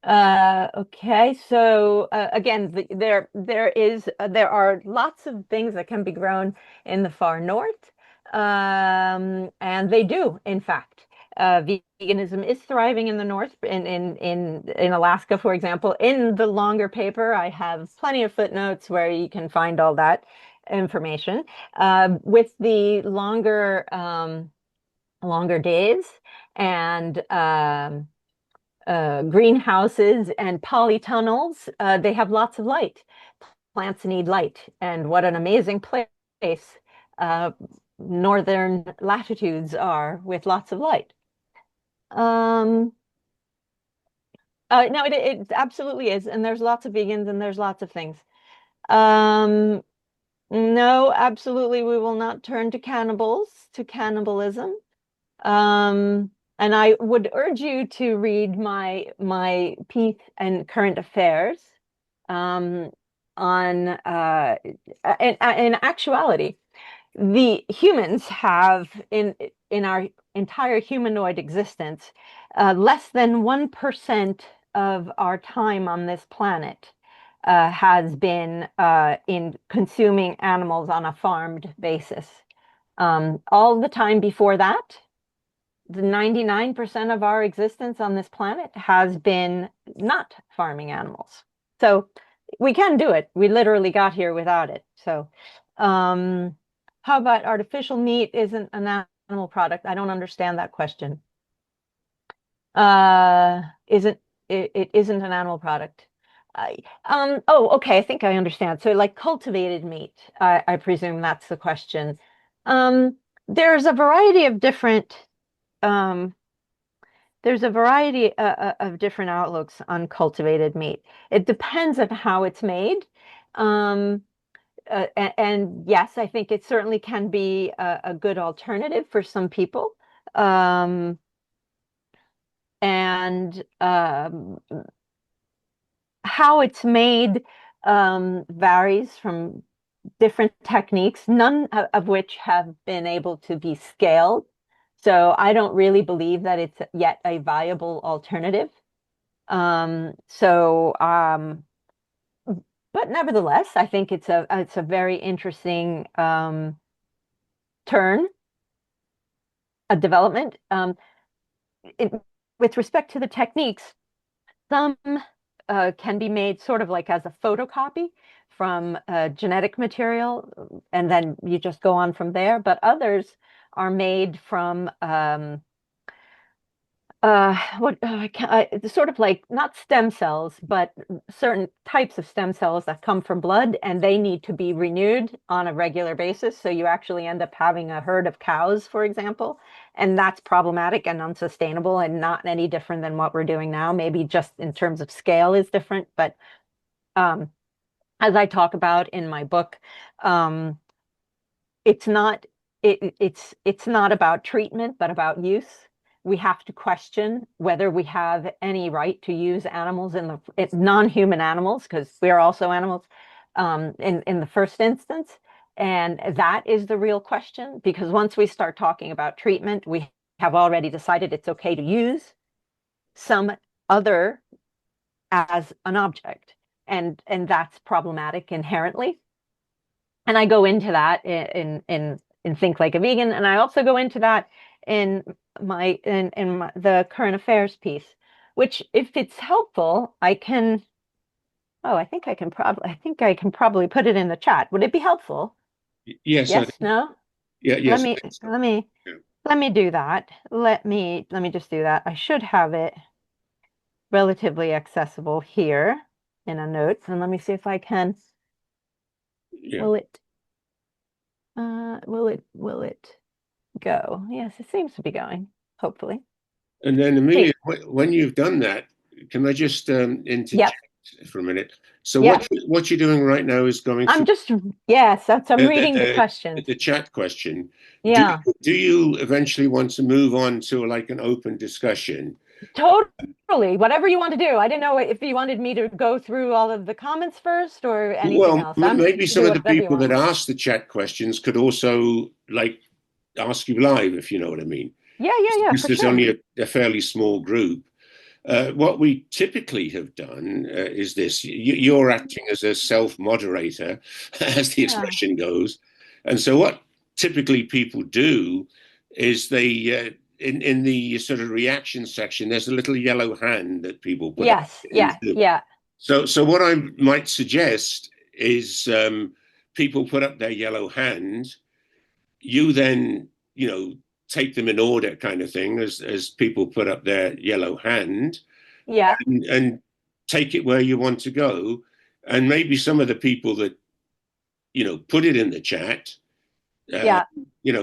Okay, so again, there are lots of things that can be grown in the far north, and they do, in fact. Veganism is thriving in the north, in Alaska, for example. In the longer paper, I have plenty of footnotes where you can find all that information. With the longer days and greenhouses and polytunnels, they have lots of light. Plants need light, and what an amazing place uh, northern latitudes are with lots of light. Um, no, it absolutely is, and there's lots of vegans and there's lots of things. Um, no, absolutely, we will not turn to cannibalism. Um, and I would urge you to read my piece in Current Affairs um, on in actuality, the humans have in our entire humanoid existence, less than 1% of our time on this planet has been in consuming animals on a farmed basis. All the time before that, the 99% of our existence on this planet has been not farming animals. So we can do it. We literally got here without it. So, um, how about artificial meat isn't an animal product? I don't understand that question. Isn't it isn't an animal product? I, oh, okay. I think I understand. So, like cultivated meat, I presume that's the question. There's a variety of different um, there's a variety of different outlooks on cultivated meat. It depends on how it's made. Um, and yes, I think it certainly can be a good alternative for some people. Um, and how it's made varies from different techniques, none of which have been able to be scaled. So I don't really believe that it's yet a viable alternative. So, but nevertheless, I think it's a very interesting turn, a development. It, with respect to the techniques, some can be made sort of like as a photocopy from genetic material, and then you just go on from there. But others are made from what sort of like not stem cells, but certain types of stem cells that come from blood, and they need to be renewed on a regular basis. So you actually end up having a herd of cows, for example, and that's problematic and unsustainable and not any different than what we're doing now. Maybe just in terms of scale is different, but um, as I talk about in my book, um, it's not it's not about treatment, but about use. We have to question whether we have any right to use animals non-human animals, because we are also animals, in the first instance. And that is the real question, because once we start talking about treatment, we have already decided it's okay to use some other as an object, and that's problematic inherently. And I go into that in Think Like a Vegan, and I also go into that in the current affairs piece, which if it's helpful, I can. Oh, I think I can probably put it in the chat. Would it be helpful? Yes, I Yes, think, no? yeah, Let yes, I me think so. let me Yeah. let me do that. Let me just do that. I should have it relatively accessible here in a notes, and let me see if I can. Yeah. Will it will it go? Yes, it seems to be going, hopefully. And then, Amelia, Hey, when you've done that, can I just interject yep, for a minute? So yep. what you're doing right now is going I'm through just, yes, I'm the, reading the the, questions. the chat question. Do Yeah, do you eventually want to move on to like an open discussion? totally. Whatever you want to do. I didn't know if you wanted me to go through all of the comments first or anything Well, else. I'm maybe some do of the whatever you people want. that ask the chat questions could also like ask you live, if you know what I mean. Yeah, yeah, yeah, This for is sure. only a fairly small group. What we typically have done is this: you're acting as a self-moderator, as the Yeah. expression goes, and so what typically people do is they in the sort of reaction section, there's a little yellow hand that people put up. Yes. Yeah. Yeah. So what I might suggest is people put up their yellow hand. You then, take them in order, kind of thing, as people put up their yellow hand, Yeah. and take it where you want to go. And maybe some of the people that put it in the chat, uh, Yeah.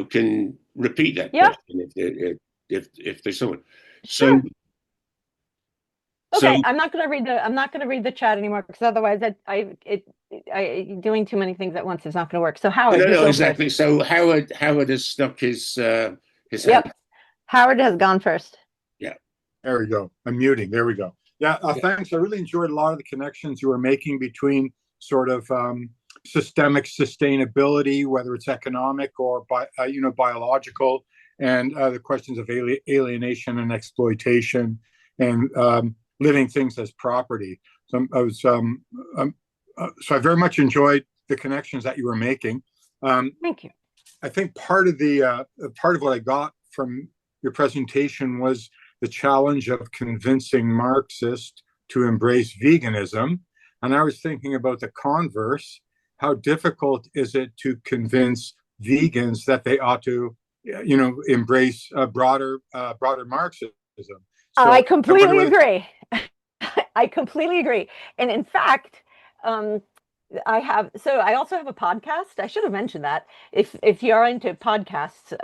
can repeat that Yeah. question if there's someone. So Sure. so Okay, I'm not going to read the chat anymore because otherwise I doing too many things at once is not going to work. So Howard, no, you no, go first. exactly. So Howard has stuck his hand. Yep. Howard has gone first. Yeah. There we go. I'm muting. There we go. Yeah, Yeah. thanks. I really enjoyed a lot of the connections you were making between sort of systemic sustainability, whether it's economic or biological, and the questions of alienation and exploitation, and living things as property. So I very much enjoyed the connections that you were making. Um, Thank you. I think part of what I got from your presentation was the challenge of convincing Marxists to embrace veganism. And I was thinking about the converse. How difficult is it to convince vegans that they ought to, embrace broader Marxism? I So I wonder completely whether agree. I completely agree. And in fact, um, I also have a podcast. I should have mentioned that. If you're into podcasts,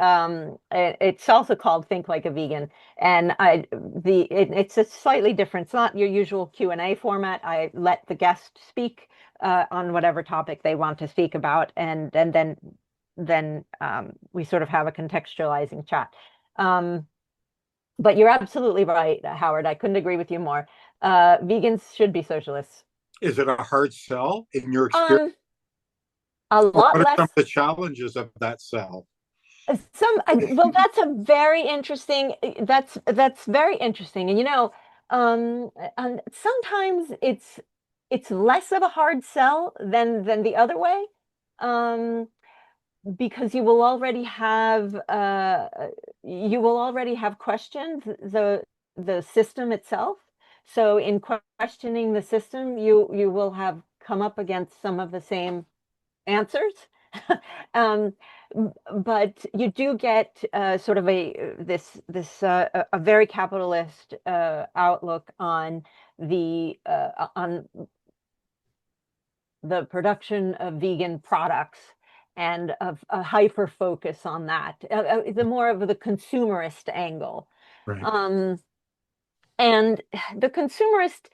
it's also called Think Like a Vegan. And it's a slightly different, it's not your usual Q&A format. I let the guest speak on whatever topic they want to speak about, and then we sort of have a contextualizing chat. Um, but you're absolutely right, Howard. I couldn't agree with you more. Vegans should be socialists. is it a hard sell in your experience, Um, a or lot what are some less. of the challenges of that sell? Well, that's a very interesting. That's very interesting, and and sometimes it's less of a hard sell than the other way, um, because you will already have questioned the system itself. So in questioning the system, you will have come up against some of the same answers. Um, but you do get sort of a very capitalist outlook on the production of vegan products and of a hyper focus on that, the more of the consumerist angle. Right. Um, and the consumerist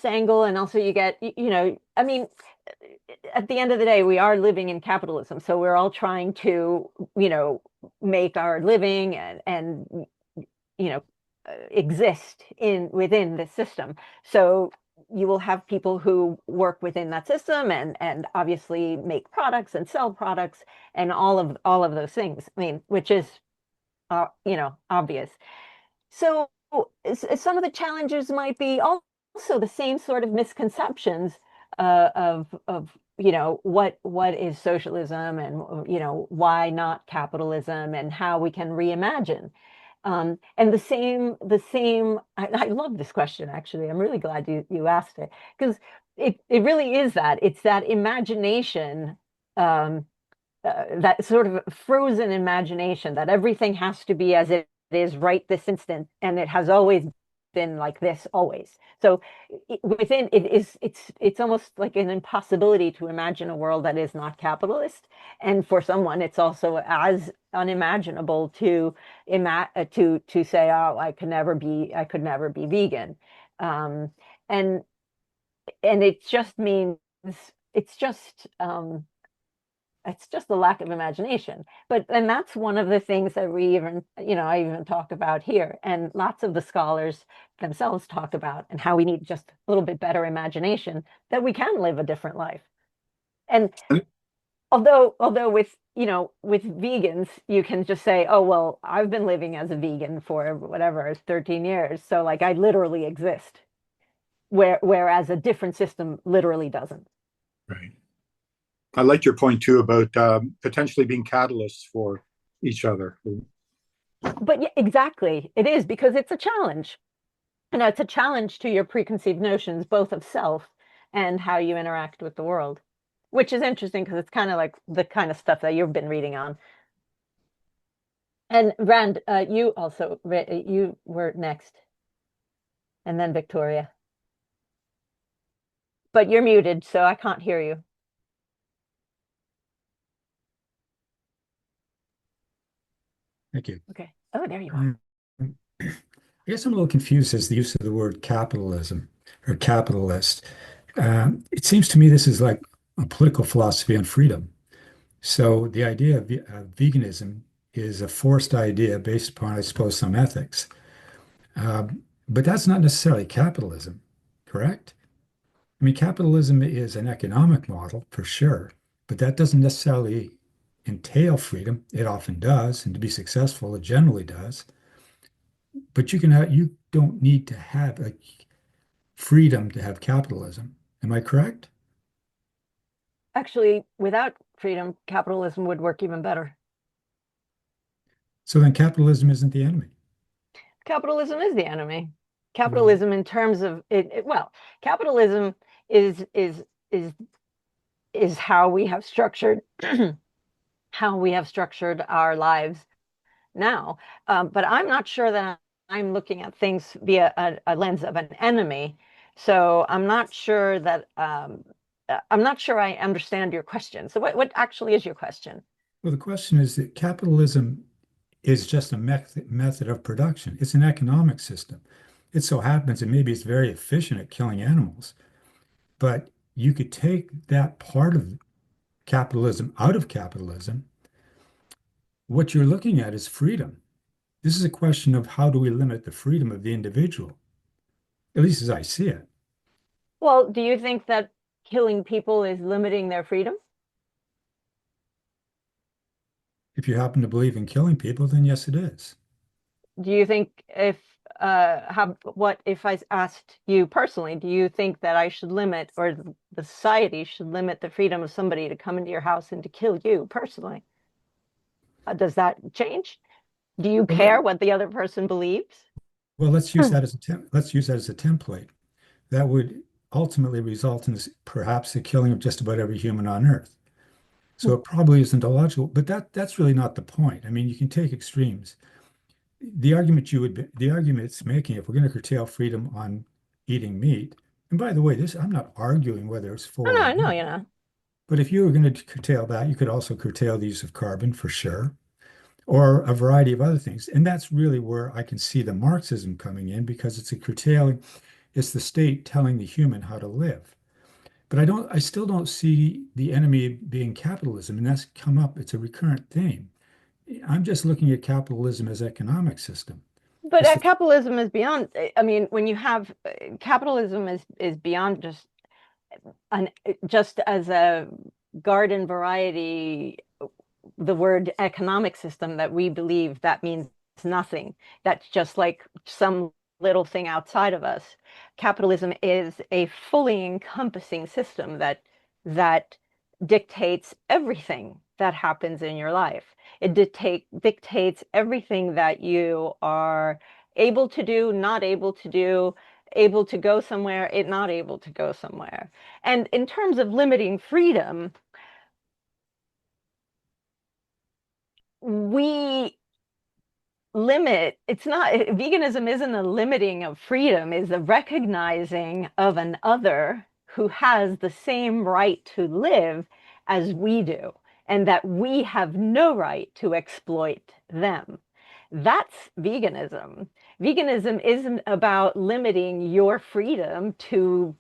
angle, and also you get, I mean, at the end of the day, we are living in capitalism, so we're all trying to, make our living and exist within the system. So you will have people who work within that system and obviously make products and sell products and all of those things. I mean, which is obvious. So some of the challenges might be also the same sort of misconceptions of what is socialism, and why not capitalism, and how we can reimagine. And I love this question, actually. I'm really glad you asked it, because it really is that. It's that imagination, um, that sort of frozen imagination that everything has to be as it is right this instant, and it has always been like this always. So within it is, it's almost like an impossibility to imagine a world that is not capitalist. And for someone, it's also as unimaginable to say, oh, I could never be vegan. Um, and it just means it's just um, it's just the lack of imagination. And that's one of the things that I even talk about here, and lots of the scholars themselves talk about, and how we need just a little bit better imagination, that we can live a different life. And Although with, with vegans, you can just say, oh, well, I've been living as a vegan for whatever, 13 years. So like I literally exist. Whereas a different system literally doesn't. Right. I like your point too about potentially being catalysts for each other. But yeah, exactly. It is because it's a challenge. And it's a challenge to your preconceived notions, both of self and how you interact with the world, which is interesting because it's kind of like the kind of stuff that you've been reading on. And Rand, you also you were next, and then Victoria. But you're muted, so I can't hear you. Thank you. Okay. Oh, there you are. Um, I guess I'm a little confused as the use of the word capitalism or capitalist. It seems to me this is like a political philosophy on freedom. So the idea of veganism is a forced idea based upon, I suppose, some ethics. But that's not necessarily capitalism, correct? I mean, capitalism is an economic model for sure, but that doesn't necessarily entail freedom. It often does, and to be successful, it generally does. But you don't need to have like freedom to have capitalism. Am I correct? Actually, without freedom, capitalism would work even better. So then capitalism isn't the enemy. Capitalism is the enemy. Well, Capitalism in terms of well, capitalism is is is is how we have structured how we have structured our lives now. But I'm not sure that I'm looking at things via a lens of an enemy. So I'm not sure I understand your question. So what actually is your question? well, the question is that capitalism is just a method of production. It's an economic system. It so happens that maybe it's very efficient at killing animals, but you could take that part of capitalism out of capitalism. What you're looking at is freedom. This is a question of how do we limit the freedom of the individual, at least as I see it. Well, do you think that killing people is limiting their freedom? If you happen to believe in killing people, then yes, it is. Do you think if what if I asked you personally, do you think that I should limit or the society should limit the freedom of somebody to come into your house and to kill you personally? Does that change? Do you Well, care what the other person believes? let's use Hmm. that as let's use that as a template. That would ultimately result in this, perhaps the killing of just about every human on Earth. So it probably isn't illogical, but that's really not the point. I mean, you can take extremes. The argument it's making, if we're going to curtail freedom on eating meat, and by the way, this I'm not arguing whether it's No, for or no, no, against, you know. but if you were going to curtail that, you could also curtail the use of carbon for sure, or a variety of other things. And that's really where I can see the Marxism coming in because it's a curtailing, it's the state telling the human how to live. But I still don't see the enemy being capitalism, and that's come up. It's a recurrent theme. I'm just looking at capitalism as economic system. But It's the capitalism is beyond, I mean, when you have capitalism is beyond an just as a garden variety, the word economic system that we believe that means nothing. That's just like some little thing outside of us. Capitalism is a fully encompassing system that dictates everything that happens in your life. It dictates everything that you are able to do, not able to do, able to go somewhere, it not able to go somewhere. And in terms of limiting freedom, we limit, it's not, veganism isn't a limiting of freedom, is a recognizing of an other who has the same right to live as we do, and that we have no right to exploit them. That's veganism. Veganism isn't about limiting your freedom to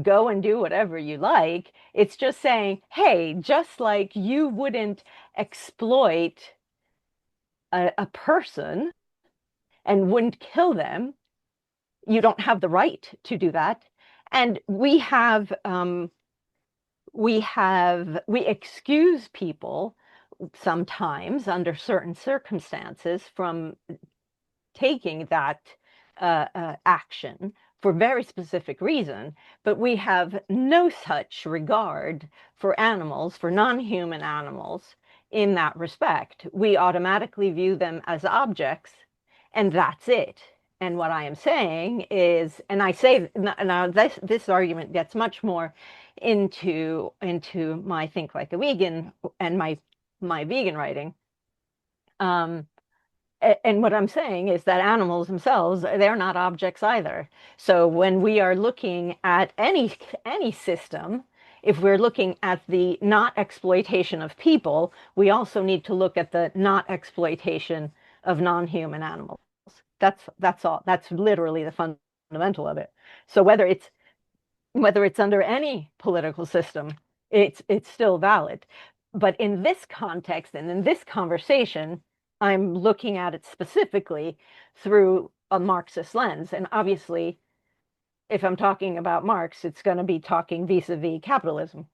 go and do whatever you like. It's just saying, hey, just like you wouldn't exploit a person and wouldn't kill them, you don't have the right to do that. And we have we excuse people sometimes under certain circumstances from taking that action for very specific reason, but we have no such regard for animals, for non-human animals in that respect. We automatically view them as objects, and that's it. And what I am saying is, and I say now this argument gets much more into my Think Like a Vegan and my vegan writing. And what I'm saying is that animals themselves, they're not objects either. So when we are looking at any system, if we're looking at the not exploitation of people, we also need to look at the not exploitation of non-human animals. That's all. That's literally the fundamental of it. So whether it's under any political system, it's still valid. But in this context and in this conversation, I'm looking at it specifically through a Marxist lens. And obviously, if I'm talking about Marx, it's going to be talking vis-a-vis capitalism.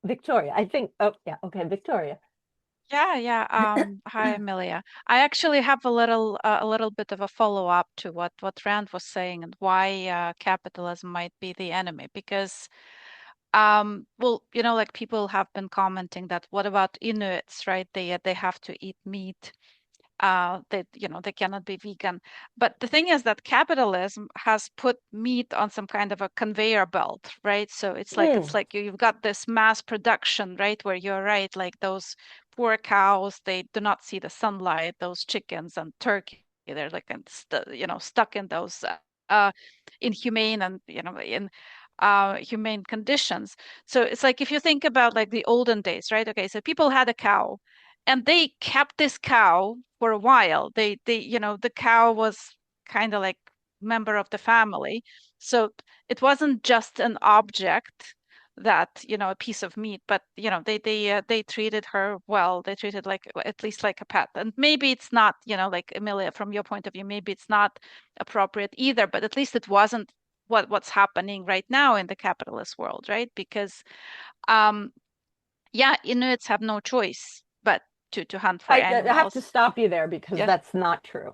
Victoria, I think, oh, yeah, okay, Victoria. Hi, Emilia. I actually have a little bit of a follow-up to what Rand was saying and why capitalism might be the enemy. Because, well, like people have been commenting that what about Inuits, right? They have to eat meat. They cannot be vegan. But the thing is that capitalism has put meat on some kind of a conveyor belt, right? So it's like you've got this mass production, right? Where you're right, like those poor cows, they do not see the sunlight. Those chickens and turkey, they're like stuck in those inhumane and in humane conditions. So it's like if you think about like the olden days, right? Okay, so people had a cow and they kept this cow for a while. The cow was kind of like member of the family. So it wasn't just an object that, a piece of meat, but they treated her well. They treated like at least like a pet. And maybe it's not, like Emilia, from your point of view, maybe it's not appropriate either, but at least it wasn't what's happening right now in the capitalist world, right? Because yeah, Inuits have no choice but to hunt for I have to animals. stop you there because Yeah. that's not true.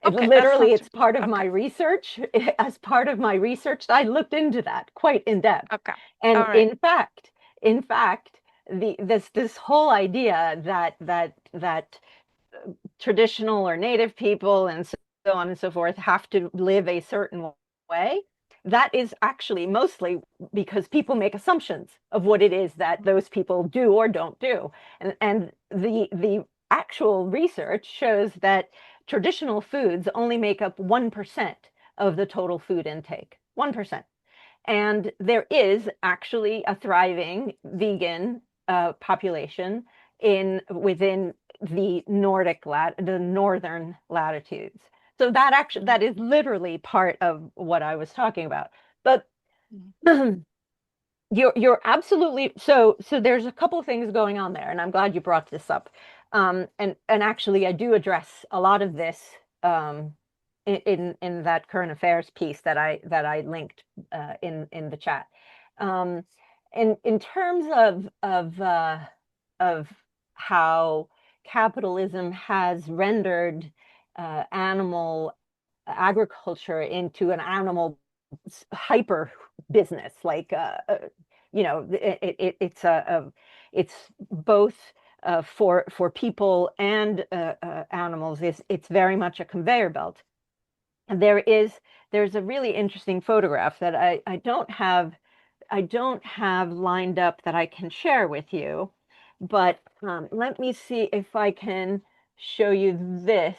Okay, that's Literally, not it's part of my okay. research. As part of my research, I looked into that quite in depth. Okay. And All right. in fact, this whole idea that traditional or native people and so on and so forth have to live a certain way, that is actually mostly because people make assumptions of what it is that those people do or don't do. And the actual research shows that traditional foods only make up 1% of the total food intake. 1%. And there is actually a thriving vegan population within the the northern latitudes. So that is literally part of what I was talking about. But you're absolutely so there's a couple things going on there, and I'm glad you brought this up. And actually I do address a lot of this in that current affairs piece that I linked in the chat. In terms of how capitalism has rendered animal agriculture into an animal hyper business, like it's both for people and animals. It's very much a conveyor belt. And there's a really interesting photograph that I don't have lined up that I can share with you, but let me see if I can show you this.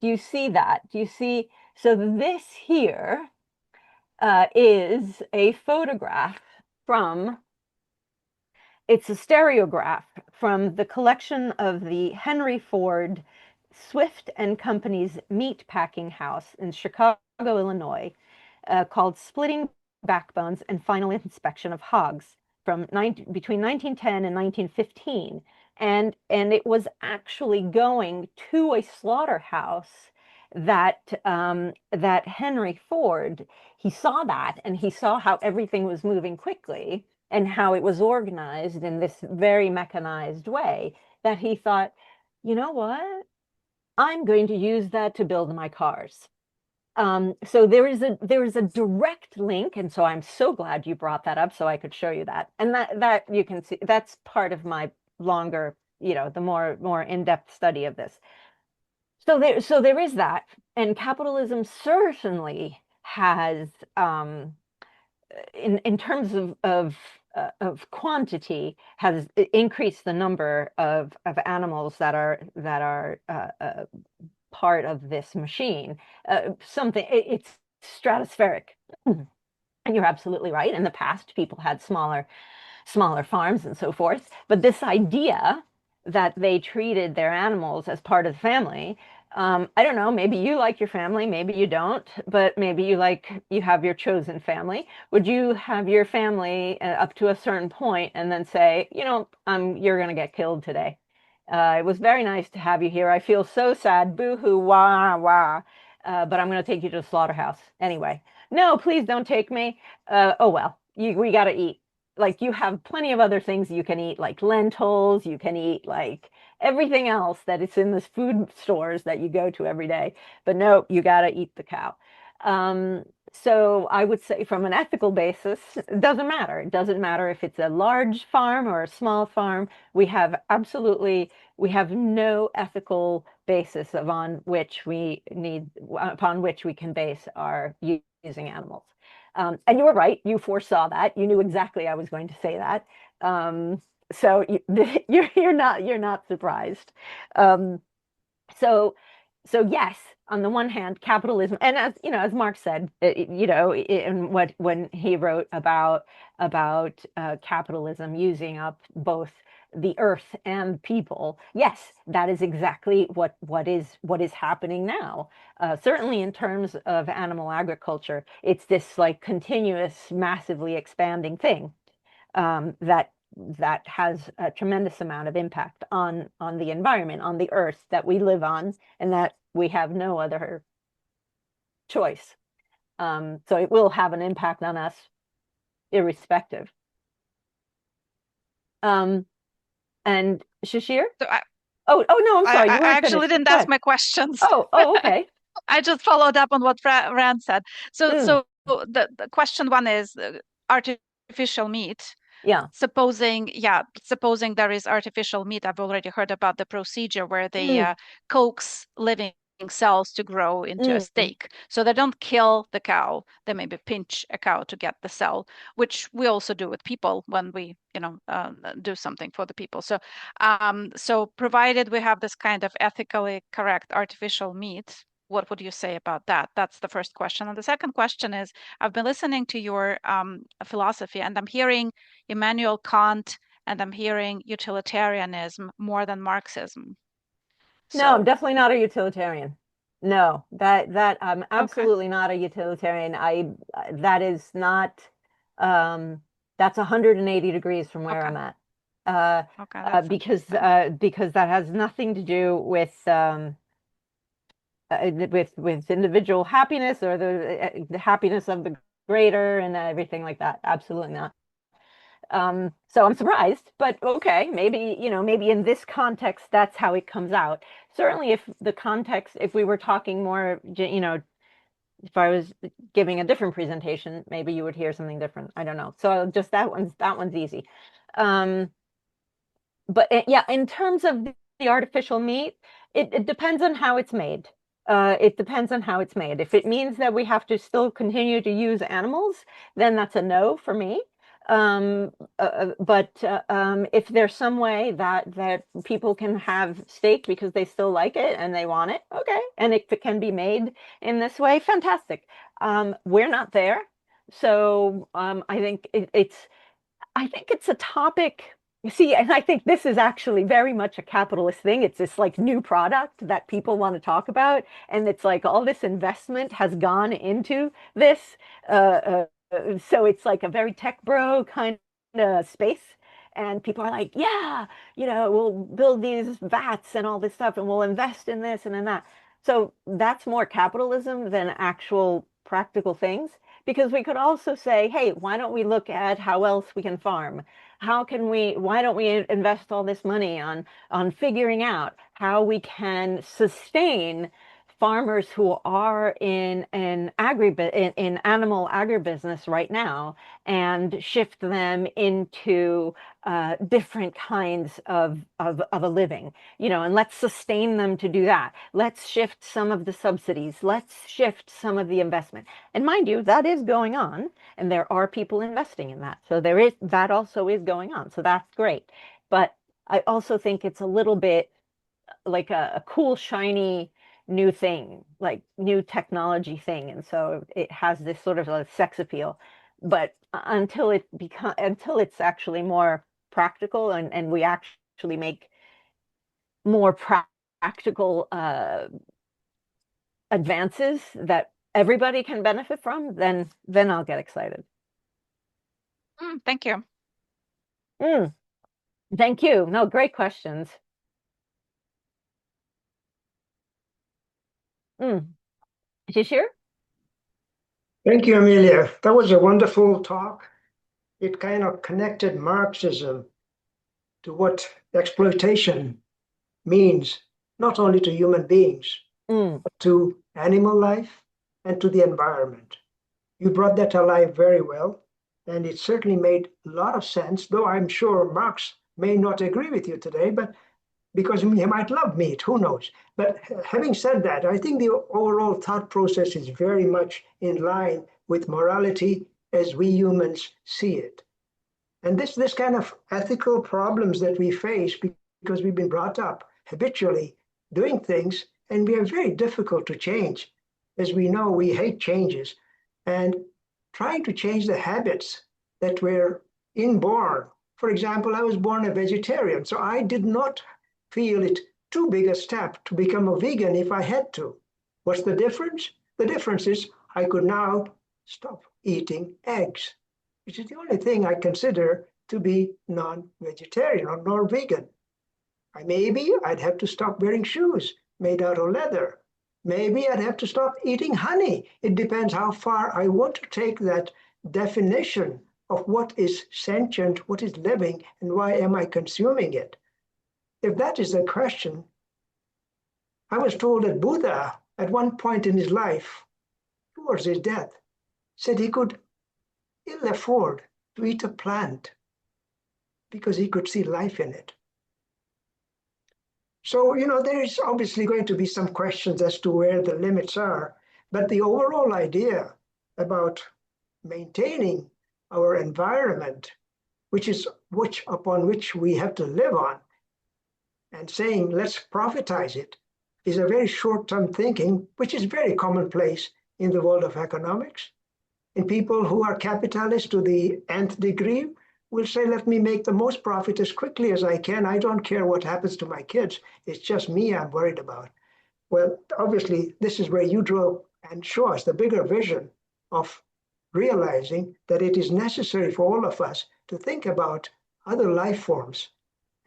Do you see that? Do you see? So this here is a photograph from, it's a stereograph from the collection of the Henry Ford Swift and Company's meat packing house in Chicago, Illinois, called Splitting Backbones and Final Inspection of Hogs between 1910 and 1915. And it was actually going to a slaughterhouse that Henry Ford, he saw that, and he saw how everything was moving quickly and how it was organized in this very mechanized way, that he thought, you know what? I'm going to use that to build my cars. So there is a direct link, and so I'm so glad you brought that up so I could show you that. And that you can see that's part of my longer, the more in-depth study of this. So there is that, and capitalism certainly has, in terms of quantity, has increased the number of animals that are part of this machine. It's stratospheric. And you're absolutely right. In the past, people had smaller farms and so forth. But this idea that they treated their animals as part of the family, I don't know, maybe you like your family, maybe you don't, but maybe you have your chosen family. Would you have your family up to a certain point and then say, you're going to get killed today? It was very nice to have you here. I feel so sad. Boo-hoo, wah, wah. But I'm going to take you to the slaughterhouse anyway. No, please don't take me. Oh, well, we got to eat. Like, you have plenty of other things you can eat, like lentils. You can eat like everything else that is in the food stores that you go to every day. But no, you got to eat the cow. So I would say, from an ethical basis, it doesn't matter. It doesn't matter if it's a large farm or a small farm. We have no ethical basis upon which we can base our using animals. And you were right. You foresaw that. You knew exactly I was going to say that. So you're not surprised. Um, so so yes, on the one hand, capitalism, and as Marx said, in when he wrote about capitalism using up both the earth and people, yes, that is exactly what is happening now. Certainly, in terms of animal agriculture, it's this like continuous, massively expanding thing, that has a tremendous amount of impact on the environment, on the earth that we live on, and that we have no other choice. So it will have an impact on us irrespective. And Shashir? So I, Oh no, I'm sorry, I you weren't actually finished. didn't Go ask ahead. my questions. Oh, okay. I just followed up on what Rand said. So, Mm, the question one is artificial meat. yeah. Supposing there is artificial meat, I've already heard about the procedure where they Mm, coax living cells to grow into a mm. steak. So they don't kill the cow. They maybe pinch a cow to get the cell, which we also do with people when we, do something for the people. So provided we have this kind of ethically correct artificial meat, what would you say about that? That's the first question. And the second question is, I've been listening to your philosophy, and I'm hearing Immanuel Kant, and I'm hearing utilitarianism more than Marxism. No, I'm So, definitely not a utilitarian. No, that I'm okay, absolutely not a utilitarian. That is not, that's 180 degrees from where okay, I'm at. Uh, okay, that's because interesting. because that has nothing to do with individual happiness, or the happiness of the greater and everything like that. Absolutely not. So I'm surprised, but okay, maybe in this context, that's how it comes out. Certainly, if we were talking more, if I was giving a different presentation, maybe you would hear something different. I don't know. So just that one's easy. Um, but yeah, in terms of the artificial meat, it depends on how it's made. It depends on how it's made. If it means that we have to still continue to use animals, then that's a no for me. But if there's some way that people can have steak because they still like it and they want it, okay. And if it can be made in this way, fantastic. We're not there, so I think it's a topic. You see, and I think this is actually very much a capitalist thing. It's this like new product that people want to talk about, and it's like all this investment has gone into this. So it's like a very tech bro kind of space, and people are like, yeah, we'll build these vats and all this stuff, and we'll invest in this and in that. So that's more capitalism than actual practical things. Because we could also say, hey, why don't we look at how else we can farm? Why don't we invest all this money on figuring out how we can sustain farmers who are in animal agribusiness right now and shift them into different kinds of a living, and let's sustain them to do that. Let's shift some of the subsidies. Let's shift some of the investment. And mind you, that is going on, and there are people investing in that. So that also is going on. So that's great. But I also think it's a little bit like a cool, shiny new thing, like new technology thing. And so it has this sort of a sex appeal. But until it's actually more practical and we actually make more practical advances that everybody can benefit from, then I'll get excited. Thank you. Thank you. No, great questions. Shishir? Thank you, Emilia. That was a wonderful talk. It kind of connected Marxism to what exploitation means, not only to human beings, but to animal life and to the environment. You brought that alive very well, and it certainly made a lot of sense, though I'm sure Marx may not agree with you today, but because he might love meat, who knows? But having said that, I think the overall thought process is very much in line with morality as we humans see it. And this kind of ethical problems that we face because we've been brought up habitually doing things, and we are very difficult to change. As we know, we hate changes. And trying to change the habits that were inborn. For example, I was born a vegetarian, so I did not feel it too big a step to become a vegan if I had to. What's the difference? The difference is I could now stop eating eggs, which is the only thing I consider to be non-vegetarian or non-vegan. Maybe I'd have to stop wearing shoes made out of leather. Maybe I'd have to stop eating honey. It depends how far I want to take that definition of what is sentient, what is living, and why am I consuming it. If that is the question, I was told that Buddha, at one point in his life, towards his death, said he could ill afford to eat a plant because he could see life in it. So, there is obviously going to be some questions as to where the limits are, but the overall idea about maintaining our environment, upon which we have to live on, and saying let's profitize it, is a very short-term thinking, which is very commonplace in the world of economics. And people who are capitalists to the nth degree will say, let me make the most profit as quickly as I can. I don't care what happens to my kids. It's just me I'm worried about. Well, obviously, this is where you draw and show us the bigger vision of realizing that it is necessary for all of us to think about other life forms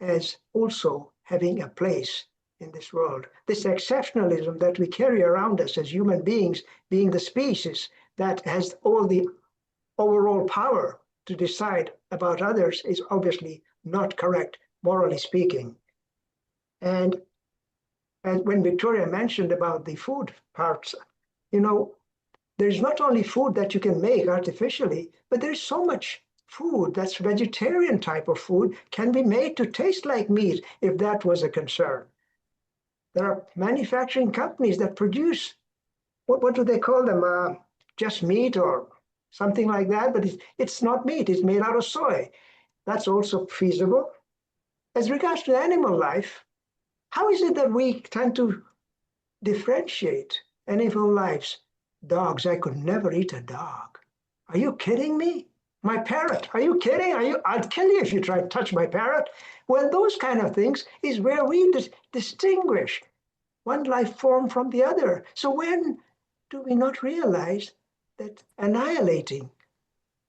as also having a place in this world. This exceptionalism that we carry around us as human beings, being the species that has all the overall power to decide about others, is obviously not correct, morally speaking. And when Victoria mentioned about the food parts, there's not only food that you can make artificially, but there's so much food that's vegetarian type of food can be made to taste like meat if that was a concern. There are manufacturing companies that produce, what do they call them? Just meat or something like that, but it's not meat, it's made out of soy. That's also feasible. As regards to animal life, how is it that we tend to differentiate animal lives? Dogs, I could never eat a dog. Are you kidding me? My parrot, are you kidding? I'd kill you if you try to touch my parrot. Well, those kind of things is where we distinguish one life form from the other. So when do we not realize that annihilating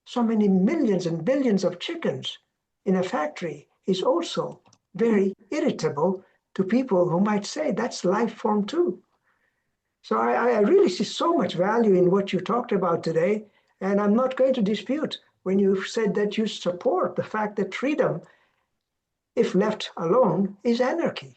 so many millions and billions of chickens in a factory is also very irritable to people who might say that's life form too? So I really see so much value in what you talked about today. And I'm not going to dispute when you said that you support the fact that freedom, if left alone, is anarchy.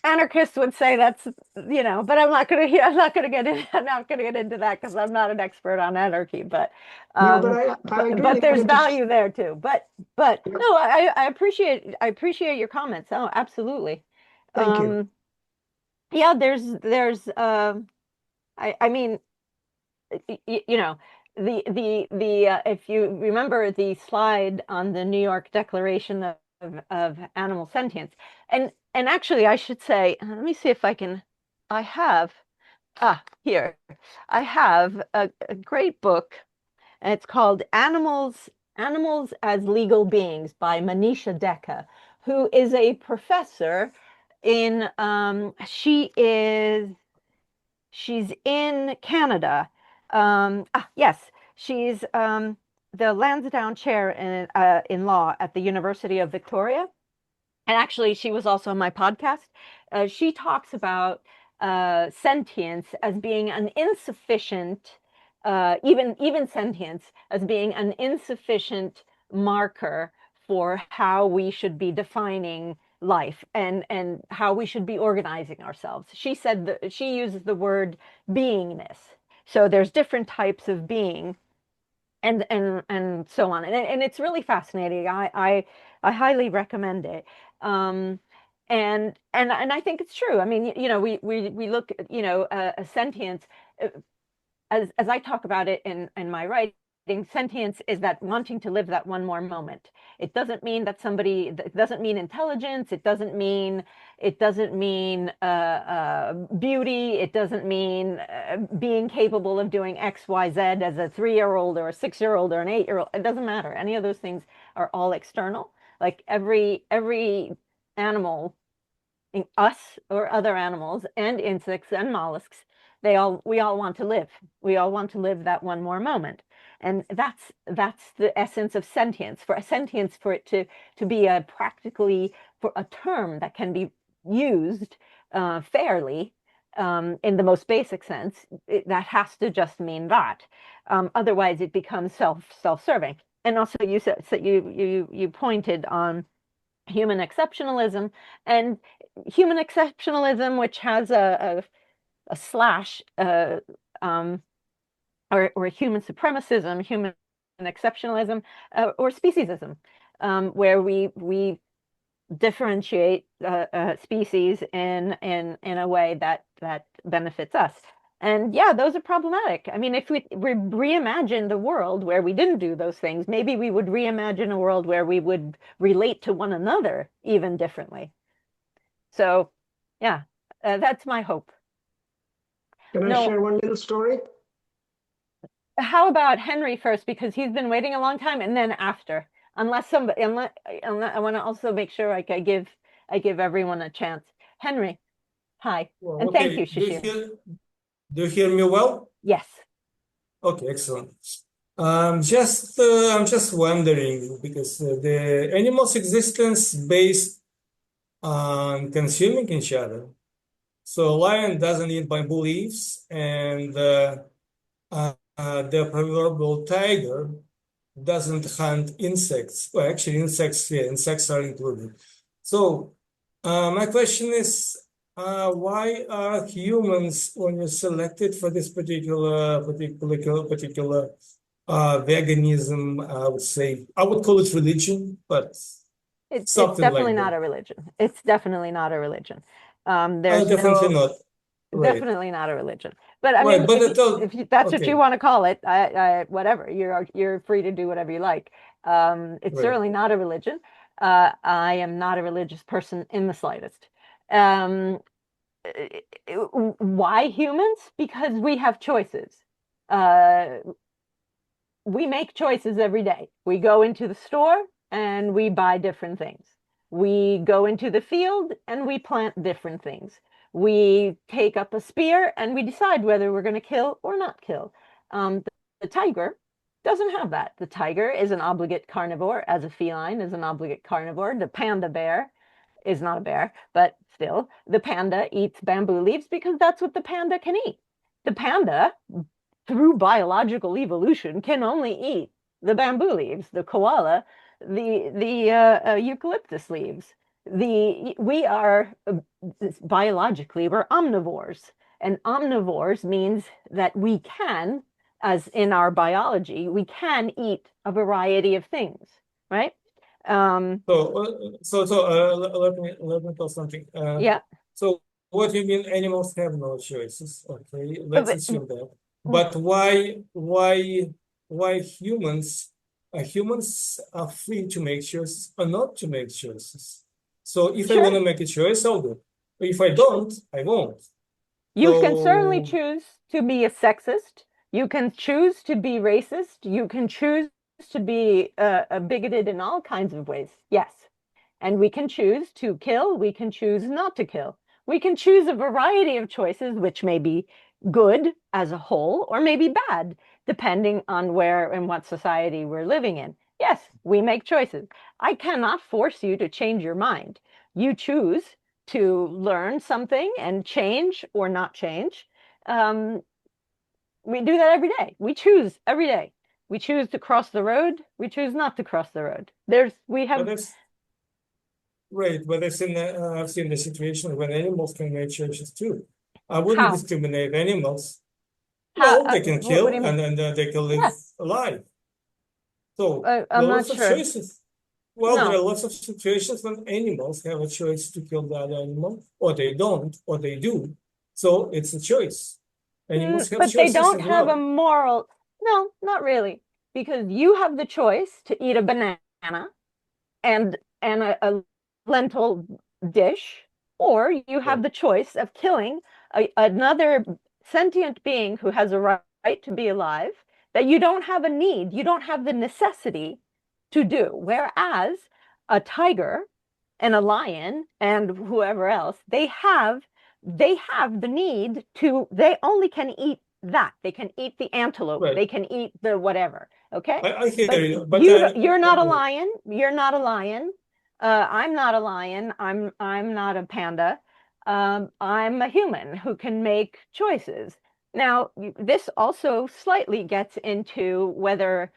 Anarchists would say that's, but I'm not going to, I'm not going to get in, I'm not going to get into that because I'm not an expert on anarchy, No, but I but really there's wanted to. value there too. But no, I appreciate your comments. Oh, absolutely. Thank you. Yeah, I mean, you know, the if you remember the slide on the New York Declaration of Animal Sentience, and actually I should say, let me see if I can, I have, here, I have a great book, and it's called Animals as Legal Beings by Manisha Deka, who is a professor in, she's in Canada. Yes, she's the Lansdowne Chair in law at the University of Victoria. And actually, she was also on my podcast. She talks about sentience as being an insufficient, even sentience as being an insufficient marker for how we should be defining life and how we should be organizing ourselves. She said that she uses the word beingness. So there's different types of being and so on. And it's really fascinating. I highly recommend it. Um, and I think it's true. I mean, we look at, a sentience, uh, as I talk about it in my writing, sentience is that wanting to live that one more moment. It doesn't mean that it doesn't mean intelligence. It doesn't mean beauty. It doesn't mean being capable of doing X, Y, Z as a 3-year-old or a 6-year-old or an 8-year-old. It doesn't matter. Any of those things are all external. Like every animal, us or other animals and insects and mollusks, we all want to live. We all want to live that one more moment. And that's the essence of sentience. For a sentience, for it to be a practically, for a term that can be used fairly, in the most basic sense, that has to just mean that. Otherwise, it becomes self-serving. And also, you said, so you pointed on human exceptionalism, and human exceptionalism, which has a slash, um, or human supremacism, human exceptionalism, or speciesism, where we differentiate species in a way that benefits us. And yeah, those are problematic. I mean, if we reimagine the world where we didn't do those things, maybe we would reimagine a world where we would relate to one another even differently. So, yeah, that's my hope. Can I No, share one little story? how about Henry first, because he's been waiting a long time, and then after. Unless I want to also make sure I give everyone a chance. Henry, hi, Well, and thank you, okay. Shishir. Do you hear me well? Yes. Okay, excellent. I'm just wondering because the animals' existence based on consuming each other. So a lion doesn't eat by beliefs, and the proverbial tiger doesn't hunt insects. Well, actually, insects are included. So, my question is, why are humans, when you're selected for this particular veganism, I would say, I would call it religion, but It's something definitely like not that. a religion. It's definitely not a religion. There's Definitely no not. Right. Definitely not a religion. But I Right. mean, But it all, if that's what you okay. want to call it, whatever. You're free to do whatever you like. It's Right. certainly not a religion. I am not a religious person in the slightest. Um, why humans? Because we have choices. Uh, we make choices every day. We go into the store and we buy different things. We go into the field and we plant different things. We take up a spear and we decide whether we're going to kill or not kill. The tiger doesn't have that. The tiger is an obligate carnivore, as a feline is an obligate carnivore. The panda bear is not a bear, but still, the panda eats bamboo leaves because that's what the panda can eat. The panda, through biological evolution, can only eat the bamboo leaves. The koala, the eucalyptus leaves. We are biologically, we're omnivores, and omnivores means that we can, as in our biology, we can eat a variety of things, right? Let me tell something. Yeah. So what do you mean animals have no choices? Okay, let's But, assume that. But why humans are free to make choices or not to make choices? So if I want to sure, make a choice, I'll do. But if I don't, I won't. you can certainly So choose to be a sexist. You can choose to be racist. You can choose to be bigoted in all kinds of ways. Yes. And we can choose to kill. We can choose not to kill. We can choose a variety of choices, which may be good as a whole or maybe bad, depending on where and what society we're living in. Yes, we make choices. I cannot force you to change your mind. You choose to learn something and change or not change. Um, we do that every day. We choose every day. We choose to cross the road. We choose not to cross the road. We have. that's right, but I've seen the situation when animals can make choices too. I wouldn't How? discriminate animals. How? Well, they can What do kill you mean? and they can live Yeah, alive. So there I'm are not lots of sure. choices. Well, there No. are lots of situations when animals have a choice to kill the other animal, or they don't, or they do. So it's a choice. Animals have But they choices don't as have a well. moral. No, not really, because you have the choice to eat a banana and a lentil dish, or you Yeah. have the choice of killing another sentient being who has a right to be alive that you don't have a need, you don't have the necessity to do. Whereas a tiger and a lion and whoever else, they have the need to, they only can eat that. They can eat the antelope, Right. they can eat the whatever. Okay. I hear But you, but you're not a lion. You're not a lion. I'm not a lion. I'm not a panda. I'm a human who can make choices. Now, this also slightly gets into whether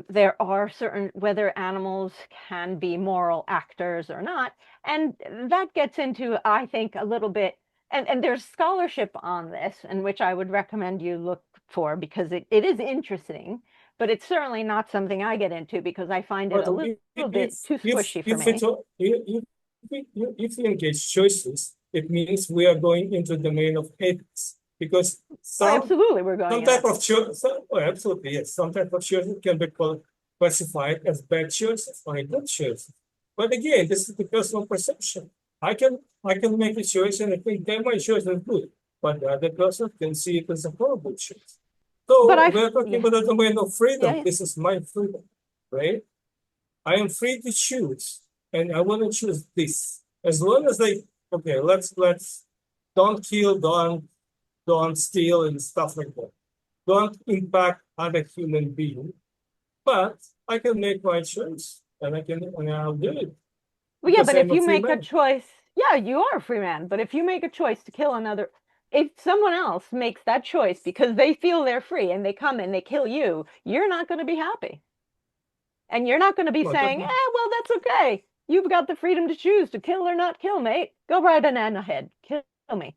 there are certain whether animals can be moral actors or not, and that gets into, I think, a little bit. And there's scholarship on this, in which I would recommend you look for because it is interesting, but it's certainly not something I get into because I find it but a little bit too squishy for if it me. if we engage choices, it means we are going into the domain of ethics because Oh, absolutely, we're going some in type it. of choice, oh, absolutely yes, some type of choices can be classified as bad choices or a good choice. But again, this is the personal perception. I can make a choice and I think that my choice is good, but the other person can see it as a horrible choice. But So I, we're talking yeah, about the domain of yeah, freedom. yeah. This is my freedom, right? I am free to choose, and I want to choose this. As long as okay, let's don't kill, don't steal, and stuff like that. Don't impact other human being, but I can make my choice, and I'll do it Well, yeah, because but I'm if a you free make a man. choice, yeah, you are a free man. But if you make a choice to kill another, if someone else makes that choice because they feel they're free and they come and they kill you, you're not going to be happy. And you're not going to be But saying, well, that's okay. You've got the freedom to choose to kill or not kill, mate. Go right on ahead. Kill me.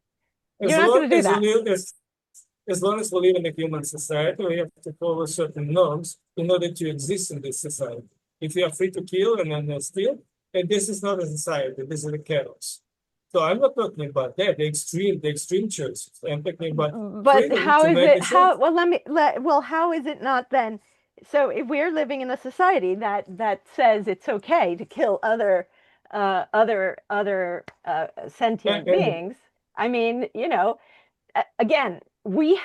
as You're not long going to do as we that. live as long as we live in a human society, we have to follow certain norms in order to exist in this society. If you are free to kill and then steal, and this is not a society, this is a chaos. So I'm not talking about that, the extreme choices. I'm talking about But freedom how to is make it? a choice. Well, how is it not then? So if we're living in a society that says it's okay to kill other And, sentient and beings, I mean, again, we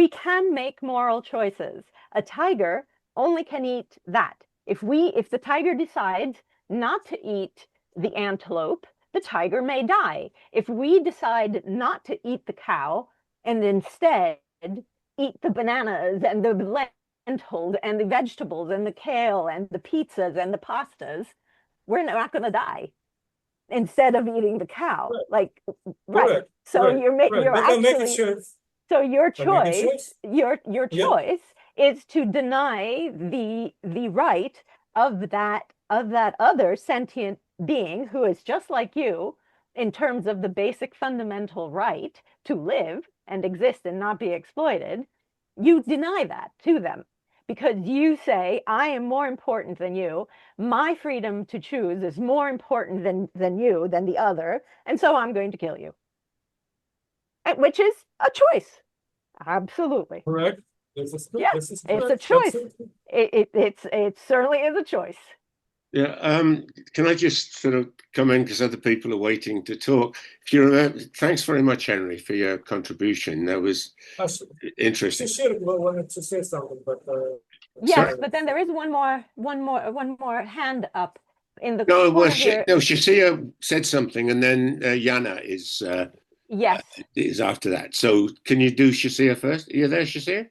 can make moral choices. A tiger only can eat that. If the tiger decides not to eat the antelope, the tiger may die. If we decide not to eat the cow and instead eat the bananas and the lentils and the vegetables and the kale and the pizzas and the pastas, we're not going to die instead of eating the cow. Right. Like, right. Correct. So Correct. you're Correct. But I'm making actually, sure. so your I'm making choice, choice. your Yeah. choice is to deny the right of that other sentient being who is just like you in terms of the basic fundamental right to live and exist and not be exploited. You deny that to them because you say, I am more important than you. My freedom to choose is more important than you, than the other, and so I'm going to kill you. Which is a choice. Absolutely. Correct. This is Yeah, this is it's a correct. choice. Absolutely. It certainly is a choice. Yeah. Can I just sort of come in because other people are waiting to talk? If you remember, thanks very much, Henry, for your contribution. That was interesting. Shishir wanted to say something, but Yes, Sorry. but then there is one more hand up in the No, well, corner here. no, Shashia said something, and then Yana Yes. is after that. So can you do Shashia first? Are you there, Shashia?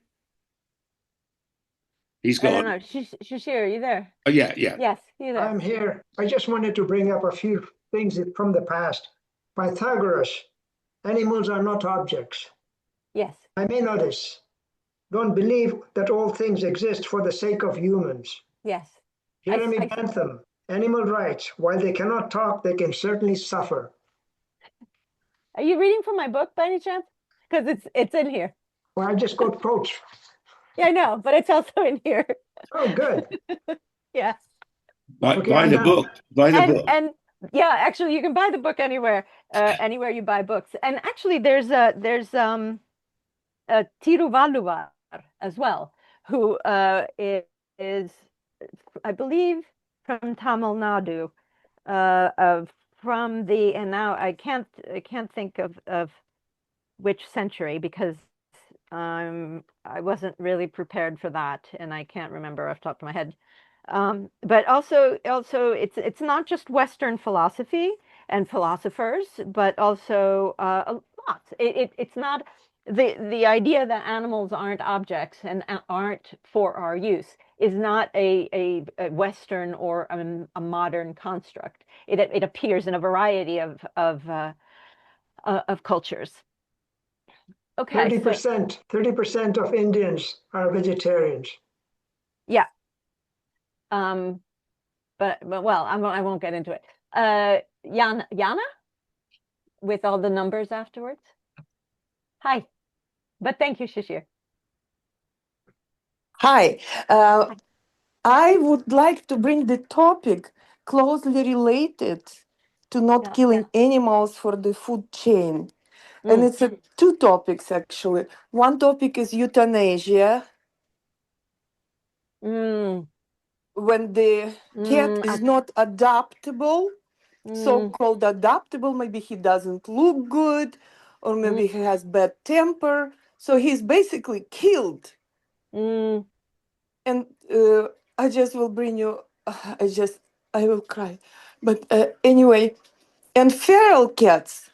He's I don't gone. know. Shashir, are you there? Oh, yeah, yeah. Yes, you there. I'm here. I just wanted to bring up a few things from the past. Pythagoras, animals are not objects. Yes. Maimonides, don't believe that all things exist for the sake of humans. Yes. Jeremy I Bentham, animal rights, while they cannot talk, they can certainly suffer. Are you reading from my book by any chance? Because it's in here. Well, I just got quotes. Yeah, I know, but it's also in here. Oh, good. Yeah. Okay, Buy I'm the done. book. Buy the book. And yeah, actually you can buy the book anywhere you buy books. And actually there's a Tiruvalluvar as well, who is I believe from Tamil Nadu, from the, and now I can't think of which century because I wasn't really prepared for that, and I can't remember off the top of my head. But also it's not just Western philosophy and philosophers, but also a lot. It's not the idea that animals aren't objects and aren't for our use is not a Western or a modern construct. It appears in a variety of cultures. Okay, so 30% of Indians are vegetarians. yeah, but well, I won't get into it. Yana, with all the numbers afterwards. Hi, but thank you, Shishir. Hi. I would like to bring the topic closely related to not Yeah. killing animals for the food chain. And Mm. it's two topics, actually. One topic is euthanasia, Mm. when the cat is not adaptable, Mm. so-called adaptable. Maybe he doesn't look good, or maybe he has bad temper. So he's basically killed. Mm. And I just will bring you, I will cry. But anyway, and feral cats.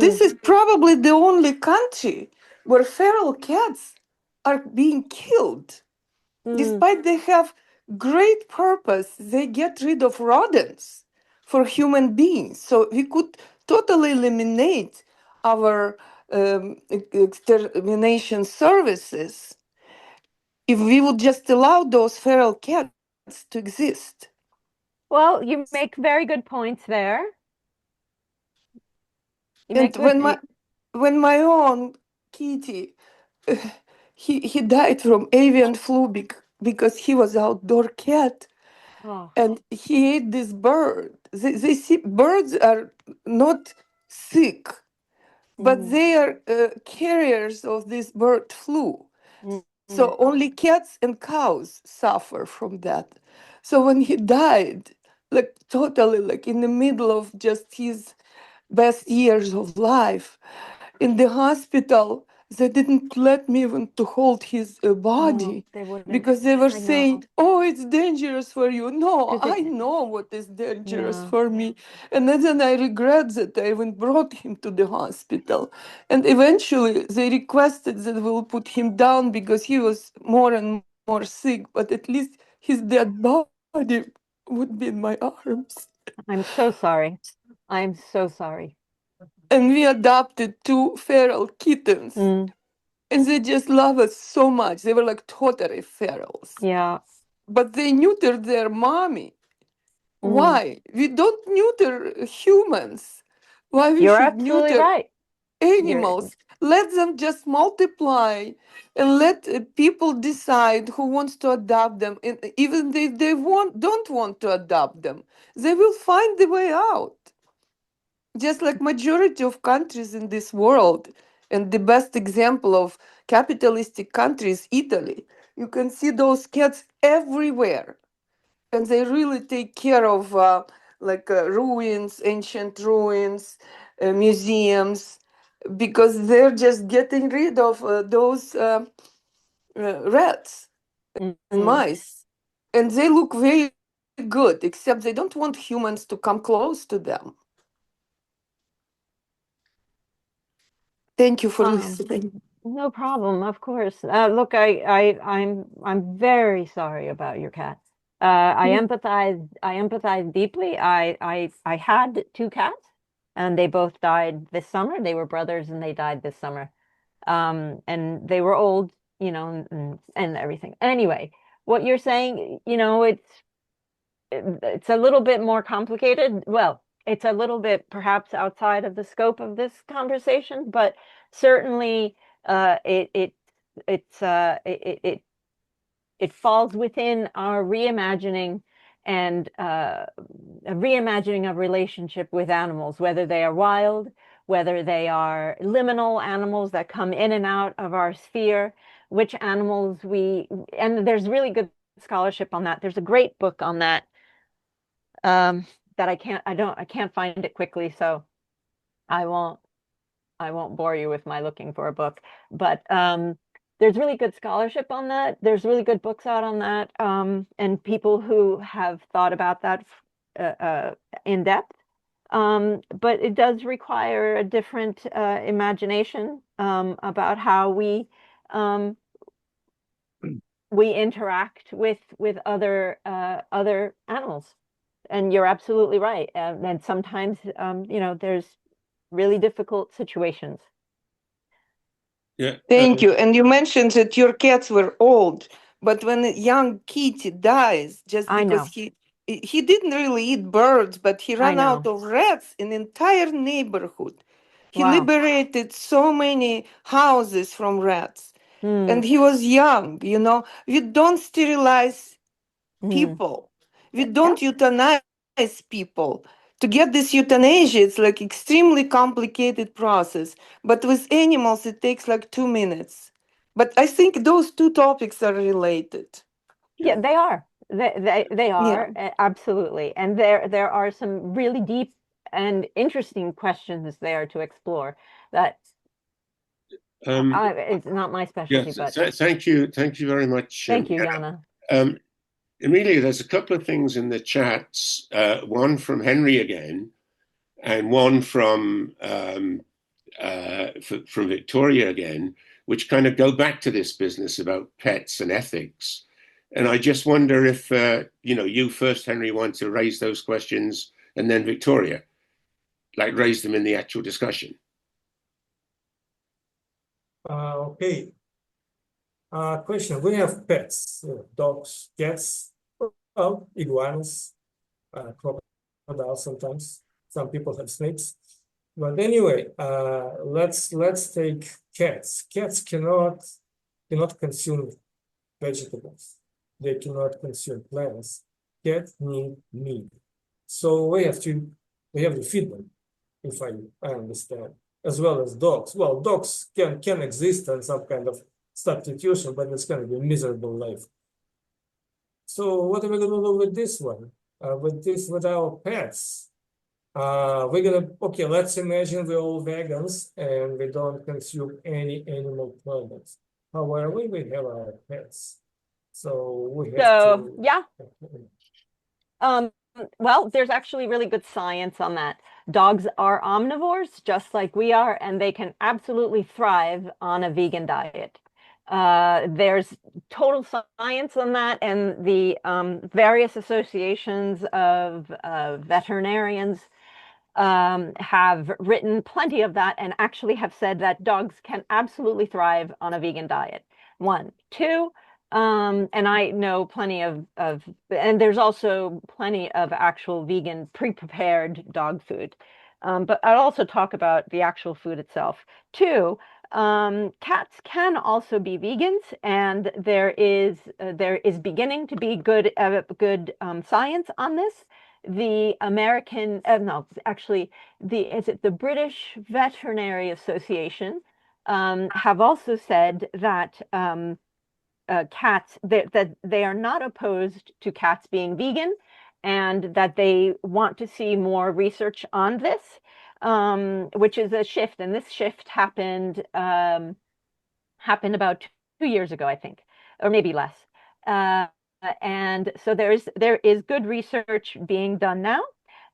This is probably the only country where feral cats are being killed. Despite they have great purpose, they get rid of rodents for human beings. So we could totally eliminate our extermination services if we would just allow those feral cats to exist. Well, you make very good points there. You And make good. when my own kitty, he died from avian flu because he was outdoor cat, Oh. and he ate this bird. They see birds are not sick, but they are carriers of this bird flu. So only cats and cows suffer from that. So when he died, like totally like in the middle of just his best years of life, in the hospital, they didn't let me even to hold his body They wouldn't. because they were I know. saying, "Oh, it's dangerous for you." No, 'Cause I know what is dangerous Yeah. for me. And then I regret that I even brought him to the hospital. And eventually they requested that we'll put him down because he was more and more sick, but at least his dead body would be in my arms. I'm so sorry. I'm so sorry. And we adopted two feral kittens. Mm, And they just love us so much. They were like totally ferals. yeah. But they neutered their mommy. Mm. Why? We don't neuter humans. Why we You're should absolutely neuter right. animals? Let them just multiply and let people decide who wants to adopt them. And even if they don't want to adopt them, they will find the way out. Just like majority of countries in this world, and the best example of capitalistic countries, Italy. You can see those cats everywhere, and they really take care of ruins, ancient ruins, museums, because they're just getting rid of those rats and Mm. mice, and they look very good, except they don't want humans to come close to them. Thank you for listening. No problem, of course. Look, I'm very sorry about your cat. I empathize deeply. I had two cats, and they both died this summer. They were brothers, and they died this summer. And they were old, and everything. Anyway, what you're saying, it's a little bit more complicated. Well, it's a little bit perhaps outside of the scope of this conversation, but certainly it falls within our reimagining and a reimagining of relationship with animals, whether they are wild, whether they are liminal animals that come in and out of our sphere, which animals and there's really good scholarship on that. There's a great book on that that I can't find it quickly, so I won't I won't bore you with my looking for a book. But there's really good scholarship on that. There's really good books out on that, and people who have thought about that in depth. But it does require a different imagination about how um, we interact with other animals. And you're absolutely right. And sometimes, there's really difficult situations. Yeah. Thank you. And you mentioned that your cats were old, but when a young kitty dies, just I because know. he didn't really eat birds, but he I ran out know. of rats in entire neighborhood. He Wow. liberated so many houses from rats. Hmm. And he was young, We don't sterilize Hmm. people. We Yeah. don't euthanize people. To get this euthanasia, it's like extremely complicated process. But with animals, it takes like 2 minutes. But I think those two topics are related. Yeah, they are. They Yeah. are absolutely. And there are some really deep and interesting questions there to explore that it's not my specialty, Yes, but thank you very much. thank you, Yana. Emilia, there's a couple of things in the chats. One from Henry again, and one from Victoria again, which kind of go back to this business about pets and ethics. And I just wonder if you first, Henry, want to raise those questions, and then Victoria, like raise them in the actual discussion. Okay. Question. We have pets, dogs, cats, iguanas, crocodiles sometimes. Some people have snakes. But anyway, let's take cats. Cats cannot consume vegetables. They cannot consume plants. Cats need meat. So we have to feed them, if I understand, as well as dogs. Well, dogs can exist on some kind of substitution, but it's going to be a miserable life. So what are we going to do with this one? With our pets? Let's imagine we're all vegans and we don't consume any animal products. However, we have our pets. So we have So, to. yeah. Well, there's actually really good science on that. Dogs are omnivores, just like we are, and they can absolutely thrive on a vegan diet. There's total science on that, and the various associations of veterinarians have written plenty of that and actually have said that dogs can absolutely thrive on a vegan diet. One. Two, and I know plenty and there's also plenty of actual vegan pre-prepared dog food. But I'll also talk about the actual food itself. Two, cats can also be vegans, and there is beginning to be good science on this. The American, no, actually, the British Veterinary Association have also said that cats that they are not opposed to cats being vegan, and that they want to see more research on this, which is a shift. And this shift happened about 2 years ago, I think, or maybe less. And so there is good research being done now.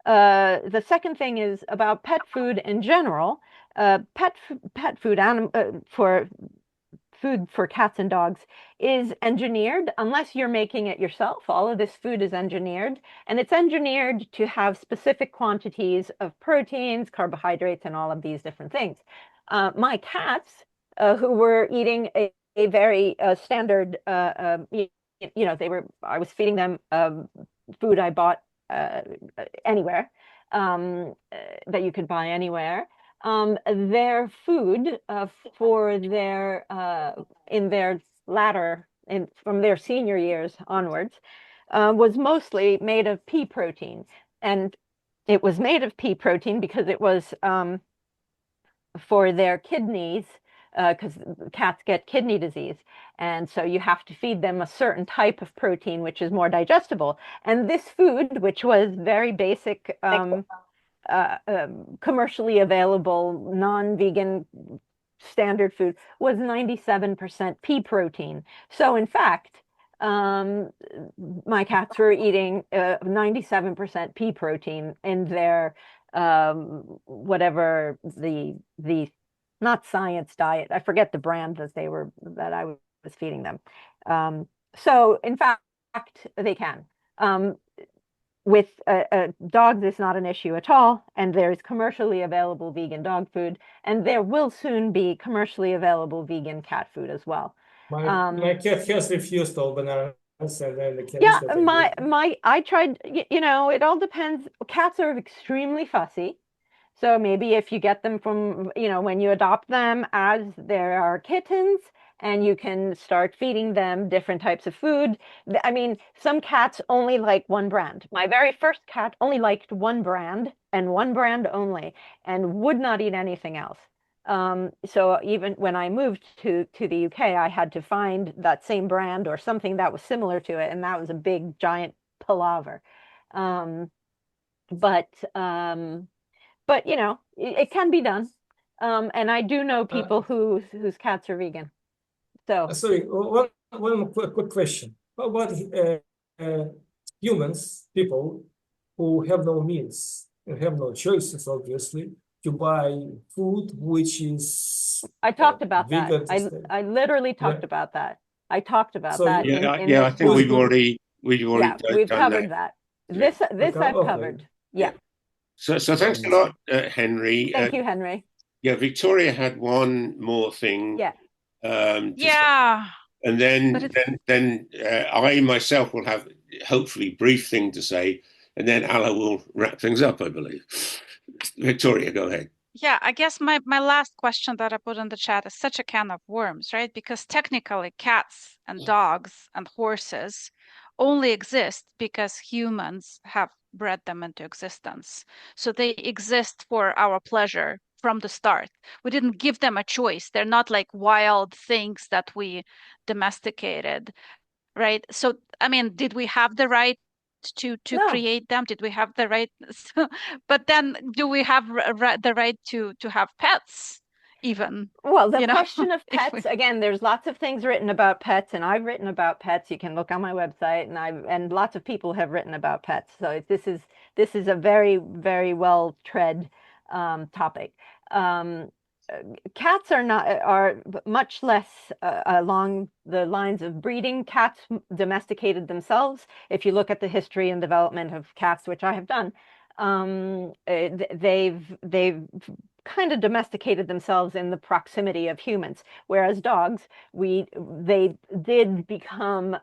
The second thing is about pet food in general. Pet food for food for cats and dogs is engineered unless you're making it yourself. All of this food is engineered, and it's engineered to have specific quantities of proteins, carbohydrates, and all of these different things. My cats, who were eating a very standard, I was feeding them food I bought anywhere, that you could buy anywhere. Their food for their in their from their senior years onwards was mostly made of pea protein, and it was made of pea protein because it was for their kidneys, because cats get kidney disease, and so you have to feed them a certain type of protein which is more digestible. And this food, which was very basic, commercially available, non-vegan standard food, was 97% pea protein. So in fact, my cats were eating 97% pea protein in their whatever the not science diet. I forget the brand that I was feeding them. So in fact, they can. With dogs, it's not an issue at all, and there's commercially available vegan dog food, and there will soon be commercially available vegan cat food as well. My cat has refused all bananas, and then the cat Yeah, is I tried, it all depends. Cats are extremely fussy. So maybe if you get them from, when you adopt them as there are kittens, and you can start feeding them different types of food. I mean, some cats only like one brand. My very first cat only liked one brand and one brand only, and would not eat anything else. So even when I moved to the UK, I had to find that same brand or something that was similar to it, and that was a big giant palaver. Um, but it can be done. And I do know people whose cats are vegan. So sorry, one quick question. How about humans, people who have no means and have no choices, obviously, to buy food which is I talked about that. vegan? I literally talked about that. I talked about So that Yeah, in yeah, I this think talk. we've already We've done that. covered that. Yeah. This I've covered. Yeah. So thanks a lot, Henry. Thank you, Henry. Yeah, Victoria had one more thing. Yeah. To say. Yeah. And then I myself will have hopefully brief thing to say, and then Alla will wrap things up, I believe. Victoria, go ahead. Yeah, I guess my last question that I put in the chat is such a can of worms, right? Because technically cats and dogs and horses only exist because humans have bred them into existence. So they exist for our pleasure from the start. We didn't give them a choice. They're not like wild things that we domesticated, right? So, I mean, did we have the right to No. create them? Did we have the right? But then, do we have the right to have pets? Even well, the question of pets, again, there's lots of things written about pets, and I've written about pets. You can look on my website, and lots of people have written about pets. So this is a very, very well tread topic. cats are much less along the lines of breeding. Cats domesticated themselves. If you look at the history and development of cats, which I have done, they've kind of domesticated themselves in the proximity of humans. Whereas dogs, they did become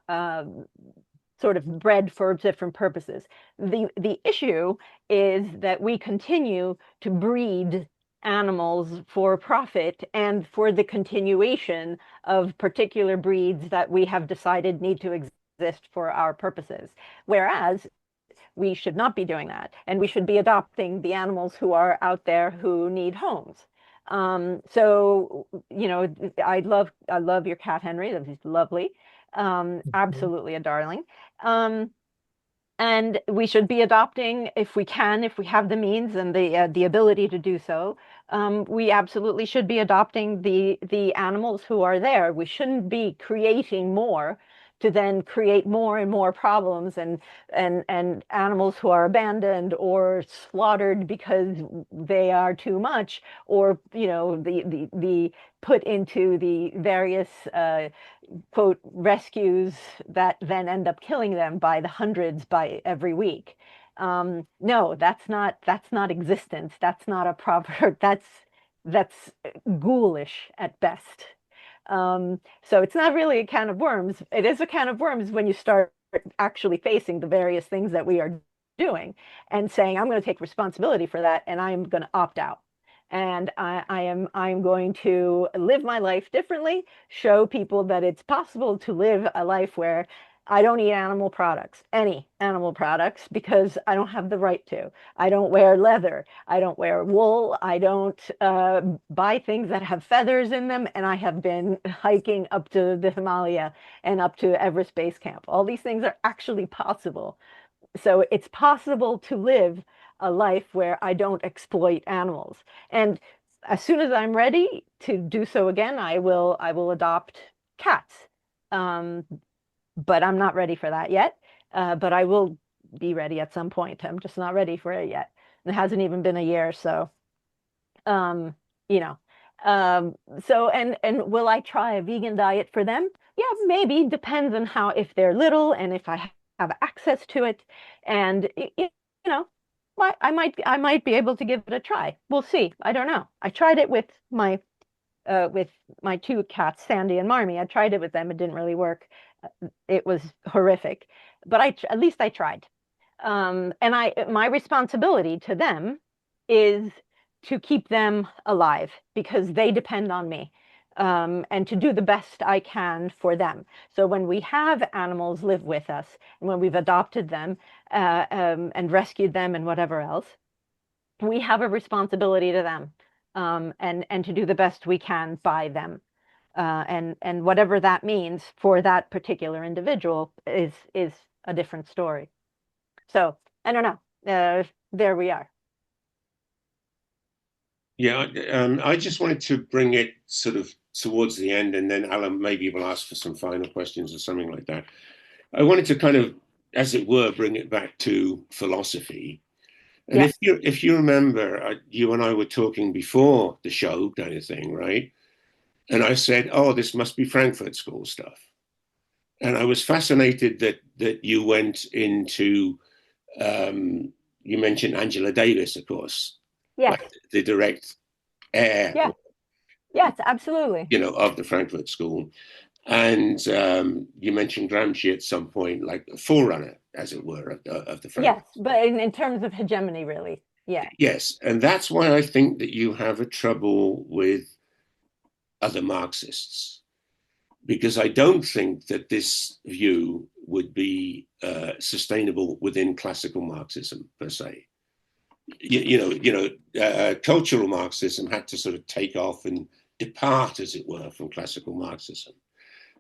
sort of bred for different purposes. The issue is that we continue to breed animals for profit and for the continuation of particular breeds that we have decided need to exist for our purposes. Whereas we should not be doing that, and we should be adopting the animals who are out there who need homes. So, I love your cat, Henry. He's lovely. Absolutely a darling. Um, and we should be adopting if we can, if we have the means and the ability to do so. We absolutely should be adopting the animals who are there. We shouldn't be creating more to then create more and more problems and animals who are abandoned or slaughtered because they are too much, or the put into the various quote rescues that then end up killing them by the hundreds by every week. No, that's not existence. That's not a proper. That's ghoulish at best. So it's not really a can of worms. It is a can of worms when you start actually facing the various things that we are doing and saying, I'm going to take responsibility for that, and I'm going to opt out. And I'm going to live my life differently, show people that it's possible to live a life where I don't eat animal products, any animal products, because I don't have the right to. I don't wear leather. I don't wear wool. I don't buy things that have feathers in them. And I have been hiking up to the Himalaya and up to Everest Base Camp. All these things are actually possible. So it's possible to live a life where I don't exploit animals. And as soon as I'm ready to do so again, I will adopt cats. Um, but I'm not ready for that yet. But I will be ready at some point. I'm just not ready for it yet. It hasn't even been a year, so um, you know. So and will I try a vegan diet for them? Yeah, maybe. Depends on how, if they're little and if I have access to it, and know, I might be able to give it a try. We'll see. I don't know. I tried it with my two cats, Sandy and Marmy. I tried it with them. It didn't really work. It was horrific, but at least I tried. And my responsibility to them is to keep them alive because they depend on me. And to do the best I can for them. So when we have animals live with us, and when we've adopted them and rescued them and whatever else, we have a responsibility to them, and to do the best we can by them. And whatever that means for that particular individual is a different story. So I don't know. There we are. Yeah, I just wanted to bring it sort of towards the end, and then Alan maybe will ask for some final questions or something like that. I wanted to kind of, as it were, bring it back to philosophy. And Yes. if you remember, you and I were talking before the show, kind of thing, right? And I said, "Oh, this must be Frankfurt School stuff." And I was fascinated that you went into, you mentioned Angela Davis, of course, Yes. like the direct heir, Yeah. Yes, absolutely. of the Frankfurt School. And you mentioned Gramsci at some point, like a forerunner, as it were, of the Frankfurt. Yes, but in terms of hegemony, really. Yeah. Yes, and that's why I think that you have a trouble with other Marxists, because I don't think that this view would be sustainable within classical Marxism per se. Cultural Marxism had to sort of take off and depart, as it were, from classical Marxism.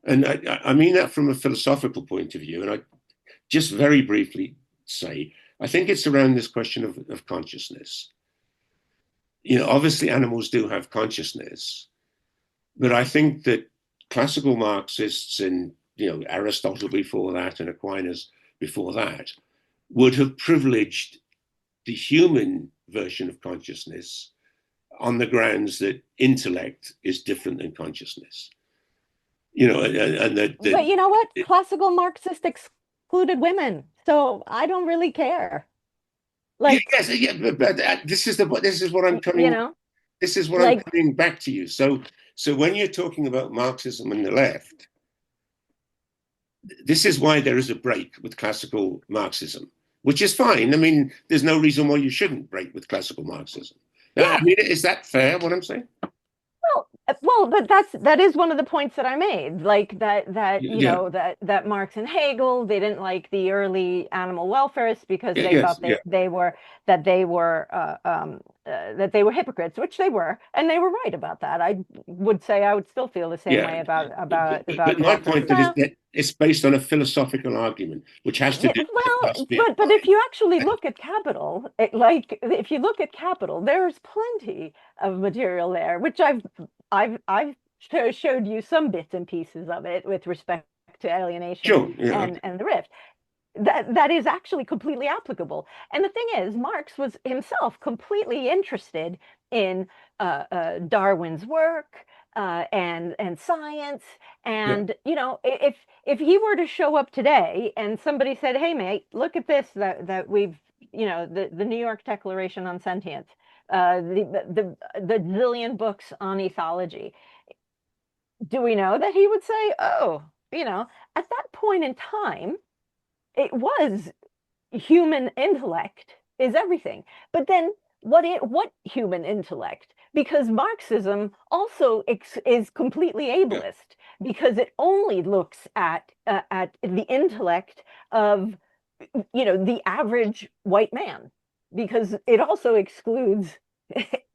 And I mean that from a philosophical point of view. And I just very briefly say, I think it's around this question of consciousness. Obviously animals do have consciousness, but I think that classical Marxists and, Aristotle before that and Aquinas before that would have privileged the human version of consciousness on the grounds that intellect is different than consciousness. You know, and that. But you know what? Classical Marxists excluded women, so I don't really care. Like, yes, yeah, but this is what I'm coming. you know, This is what I'm like, coming back to you. So when you're talking about Marxism and the left, this is why there is a break with classical Marxism, which is fine. I mean, there's no reason why you shouldn't break with classical Marxism. yeah. I mean, is that fair, what I'm saying? Well, but that is one of the points that I made, like that you Yeah. know that Marx and Hegel, they didn't like the early animal welfarists because they Yes, thought yeah. they were that they were hypocrites, which they were, and they were right about that. I would say I would still feel the same way about But my Marxists. point is that it's based on a philosophical argument, which has to Yeah, do with the well, philosophy of but if mind. you actually look at Capital, if you look at Capital, there's plenty of material there, which I've showed you some bits and pieces of it with respect to alienation Sure, yeah. and the rift. That is actually completely applicable. And the thing is, Marx was himself completely interested in Darwin's work and science. And you know, if he were to show up today and somebody said, "Hey, mate, look at this that we've, you know, the New York Declaration on Sentience, the zillion books on ethology," do we know that he would say, "Oh, you know, at that point in time, it was human intellect is everything." But then what human intellect? Because Marxism also is completely Yeah. ableist because it only looks at the intellect of, you know, the average white man, because it also excludes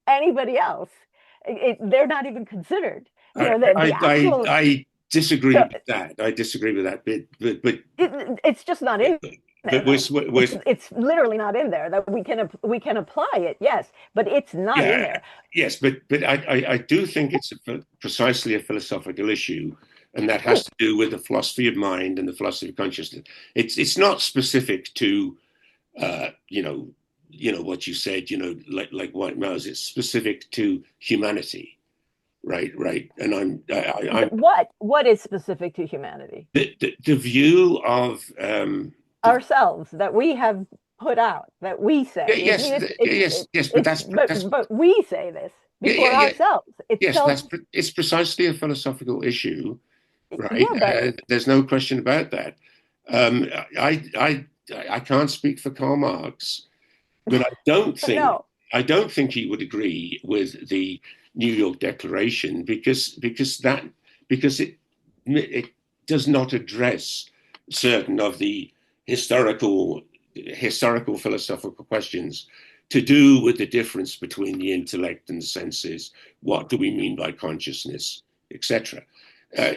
anybody else. They're not even considered. You know, the actual I disagree so with that. I disagree with that bit, but it's just not in there though. we're It's literally not in there that we can apply it, yes, but it's not in yeah, there. yes, but I do think it's precisely a philosophical issue, and that has Oh, to do with the philosophy of mind and the philosophy of consciousness. It's not specific to you know what you said, you know, like white males. It's specific to humanity, right. And I'm what is specific to humanity? the view of Ourselves, that we have put out, that we say. I yes, mean, yes, but that's but we say this before yeah. ourselves. It's Yes, self. it's precisely a philosophical issue, right? Yeah, but There's no question about that. Um, I, I, I can't speak for Karl Marx, but but no. I don't think he would agree with the New York Declaration because it does not address certain of the historical philosophical questions to do with the difference between the intellect and the senses. What do we mean by consciousness, etc. Uh,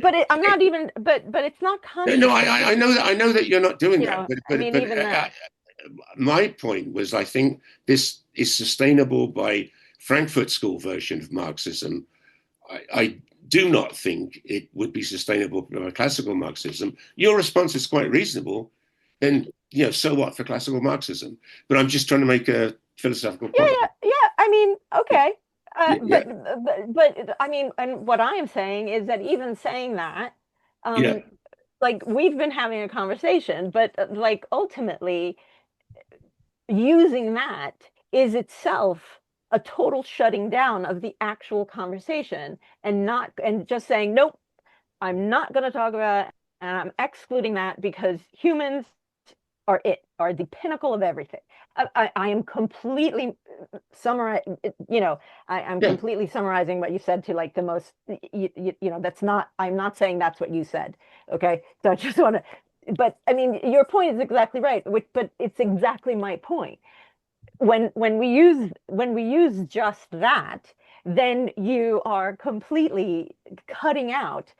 But I'm not even. But it's not no, consciousness. I know that you're not doing You that, know, I mean, even that. my point was, I think this is sustainable by Frankfurt School version of Marxism. I do not think it would be sustainable by classical Marxism. Your response is quite reasonable, and you know, so what for classical Marxism? But I'm just trying to make a philosophical Yeah, point. yeah. I mean, okay. Yeah, But I mean, and what I am saying is that even saying that, yeah, like we've been having a conversation, but like ultimately using that is itself a total shutting down of the actual conversation and just saying, nope, I'm not going to talk about it, and I'm excluding that because humans are the pinnacle of everything. I am completely summarizing, you know, I'm yeah. completely summarizing what you said to like the most, you know, that's not, I'm not saying that's what you said. Okay. So I just want to, but I mean, your point is exactly right, but it's exactly my point. When we use just that, then you are completely cutting out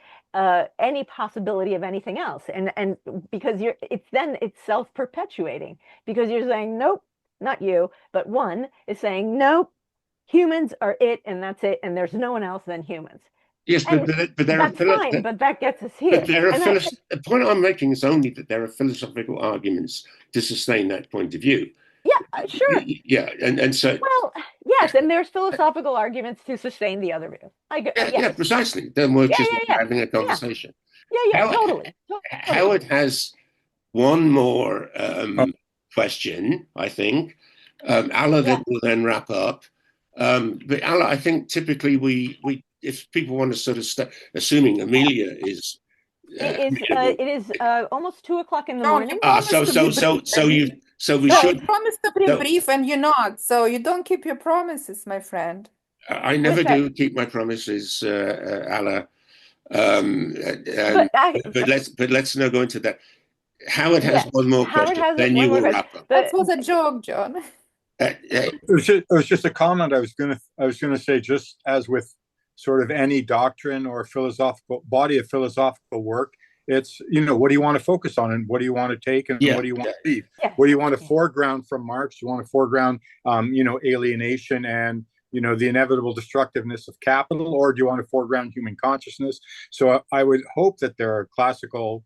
any possibility of anything else, and because it's self-perpetuating, because you're saying nope, not you, but one is saying nope, humans are it, and that's it, and there's no one else than humans, Yes, and but there are that's fine, but that gets us but here, there are and I, the point I'm making is only that there are philosophical arguments to sustain that point of view. yeah, sure. Yeah, and so Well, yeah, Yes, and there's philosophical arguments to sustain the other view. Yeah, precisely. Then we're just having a Yeah. conversation. Totally. Howard has one more question, I think. Alla then will then wrap up. But Alla, I think typically we if people want to sort of assuming Emilia is it is almost 2 o'clock in the John, morning. you promised to be brief. We You should. promised to be brief, and you're not. So you don't keep your promises, my friend. I never do keep my promises, Alla. But let's not go into that. Howard has one more question. Then you will wrap up. That was a joke, John. It was just a comment. I was gonna say, just as with sort of any doctrine or philosophical body of philosophical work, it's, what do you want to focus on, and what do you want to take, and what do you want to leave? What do you want to foreground from Marx? You want to foreground alienation and the inevitable destructiveness of capital, or do you want to foreground human consciousness? So I would hope that there are classical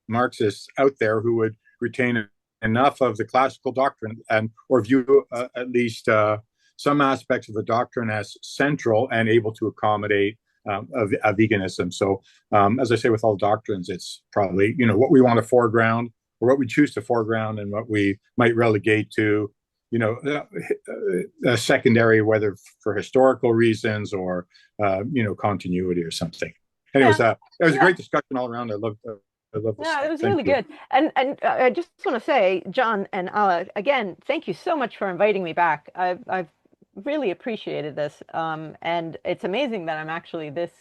Marxists out there who would retain enough of the classical doctrine or view at least some aspects of the doctrine as central and able to accommodate a veganism. So as I say, with all doctrines, it's probably what we want to foreground, or what we choose to foreground, and what we might relegate to secondary, whether for historical reasons or continuity or something. Anyways, it was a great discussion all around. I love this. No, it was really good. And I just want to say, John and Alla, again, thank you so much for inviting me back. I've really appreciated this. And it's amazing that I'm actually this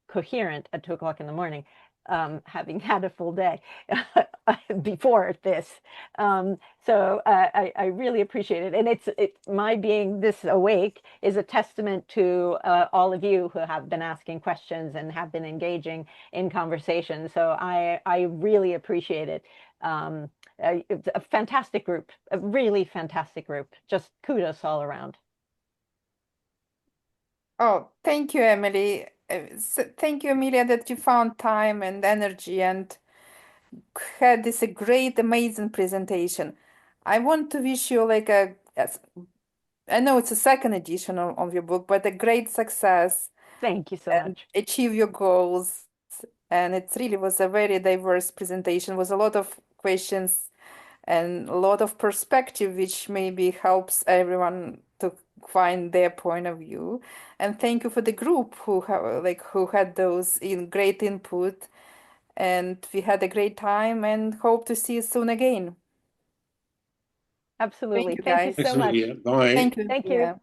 coherent at 2 o'clock in the morning, having had a full day before this. So I really appreciate it. And it's my being this awake is a testament to all of you who have been asking questions and have been engaging in conversation. So I really appreciate it. It's a fantastic group, a really fantastic group. Just kudos all around. Oh, thank you, Emily. Thank you, Emilia, that you found time and energy and had this a great, amazing presentation. I want to wish you I know it's a second edition of your book, but a great success. Thank you so much. Achieve your goals. And it really was a very diverse presentation. It was a lot of questions and a lot of perspective, which maybe helps everyone to find their point of view. And thank you for the group who had those great input. And we had a great time and hope to see you soon again. Absolutely. Thank you, guys. Thank you so much. Bye. Thank you. Thank you.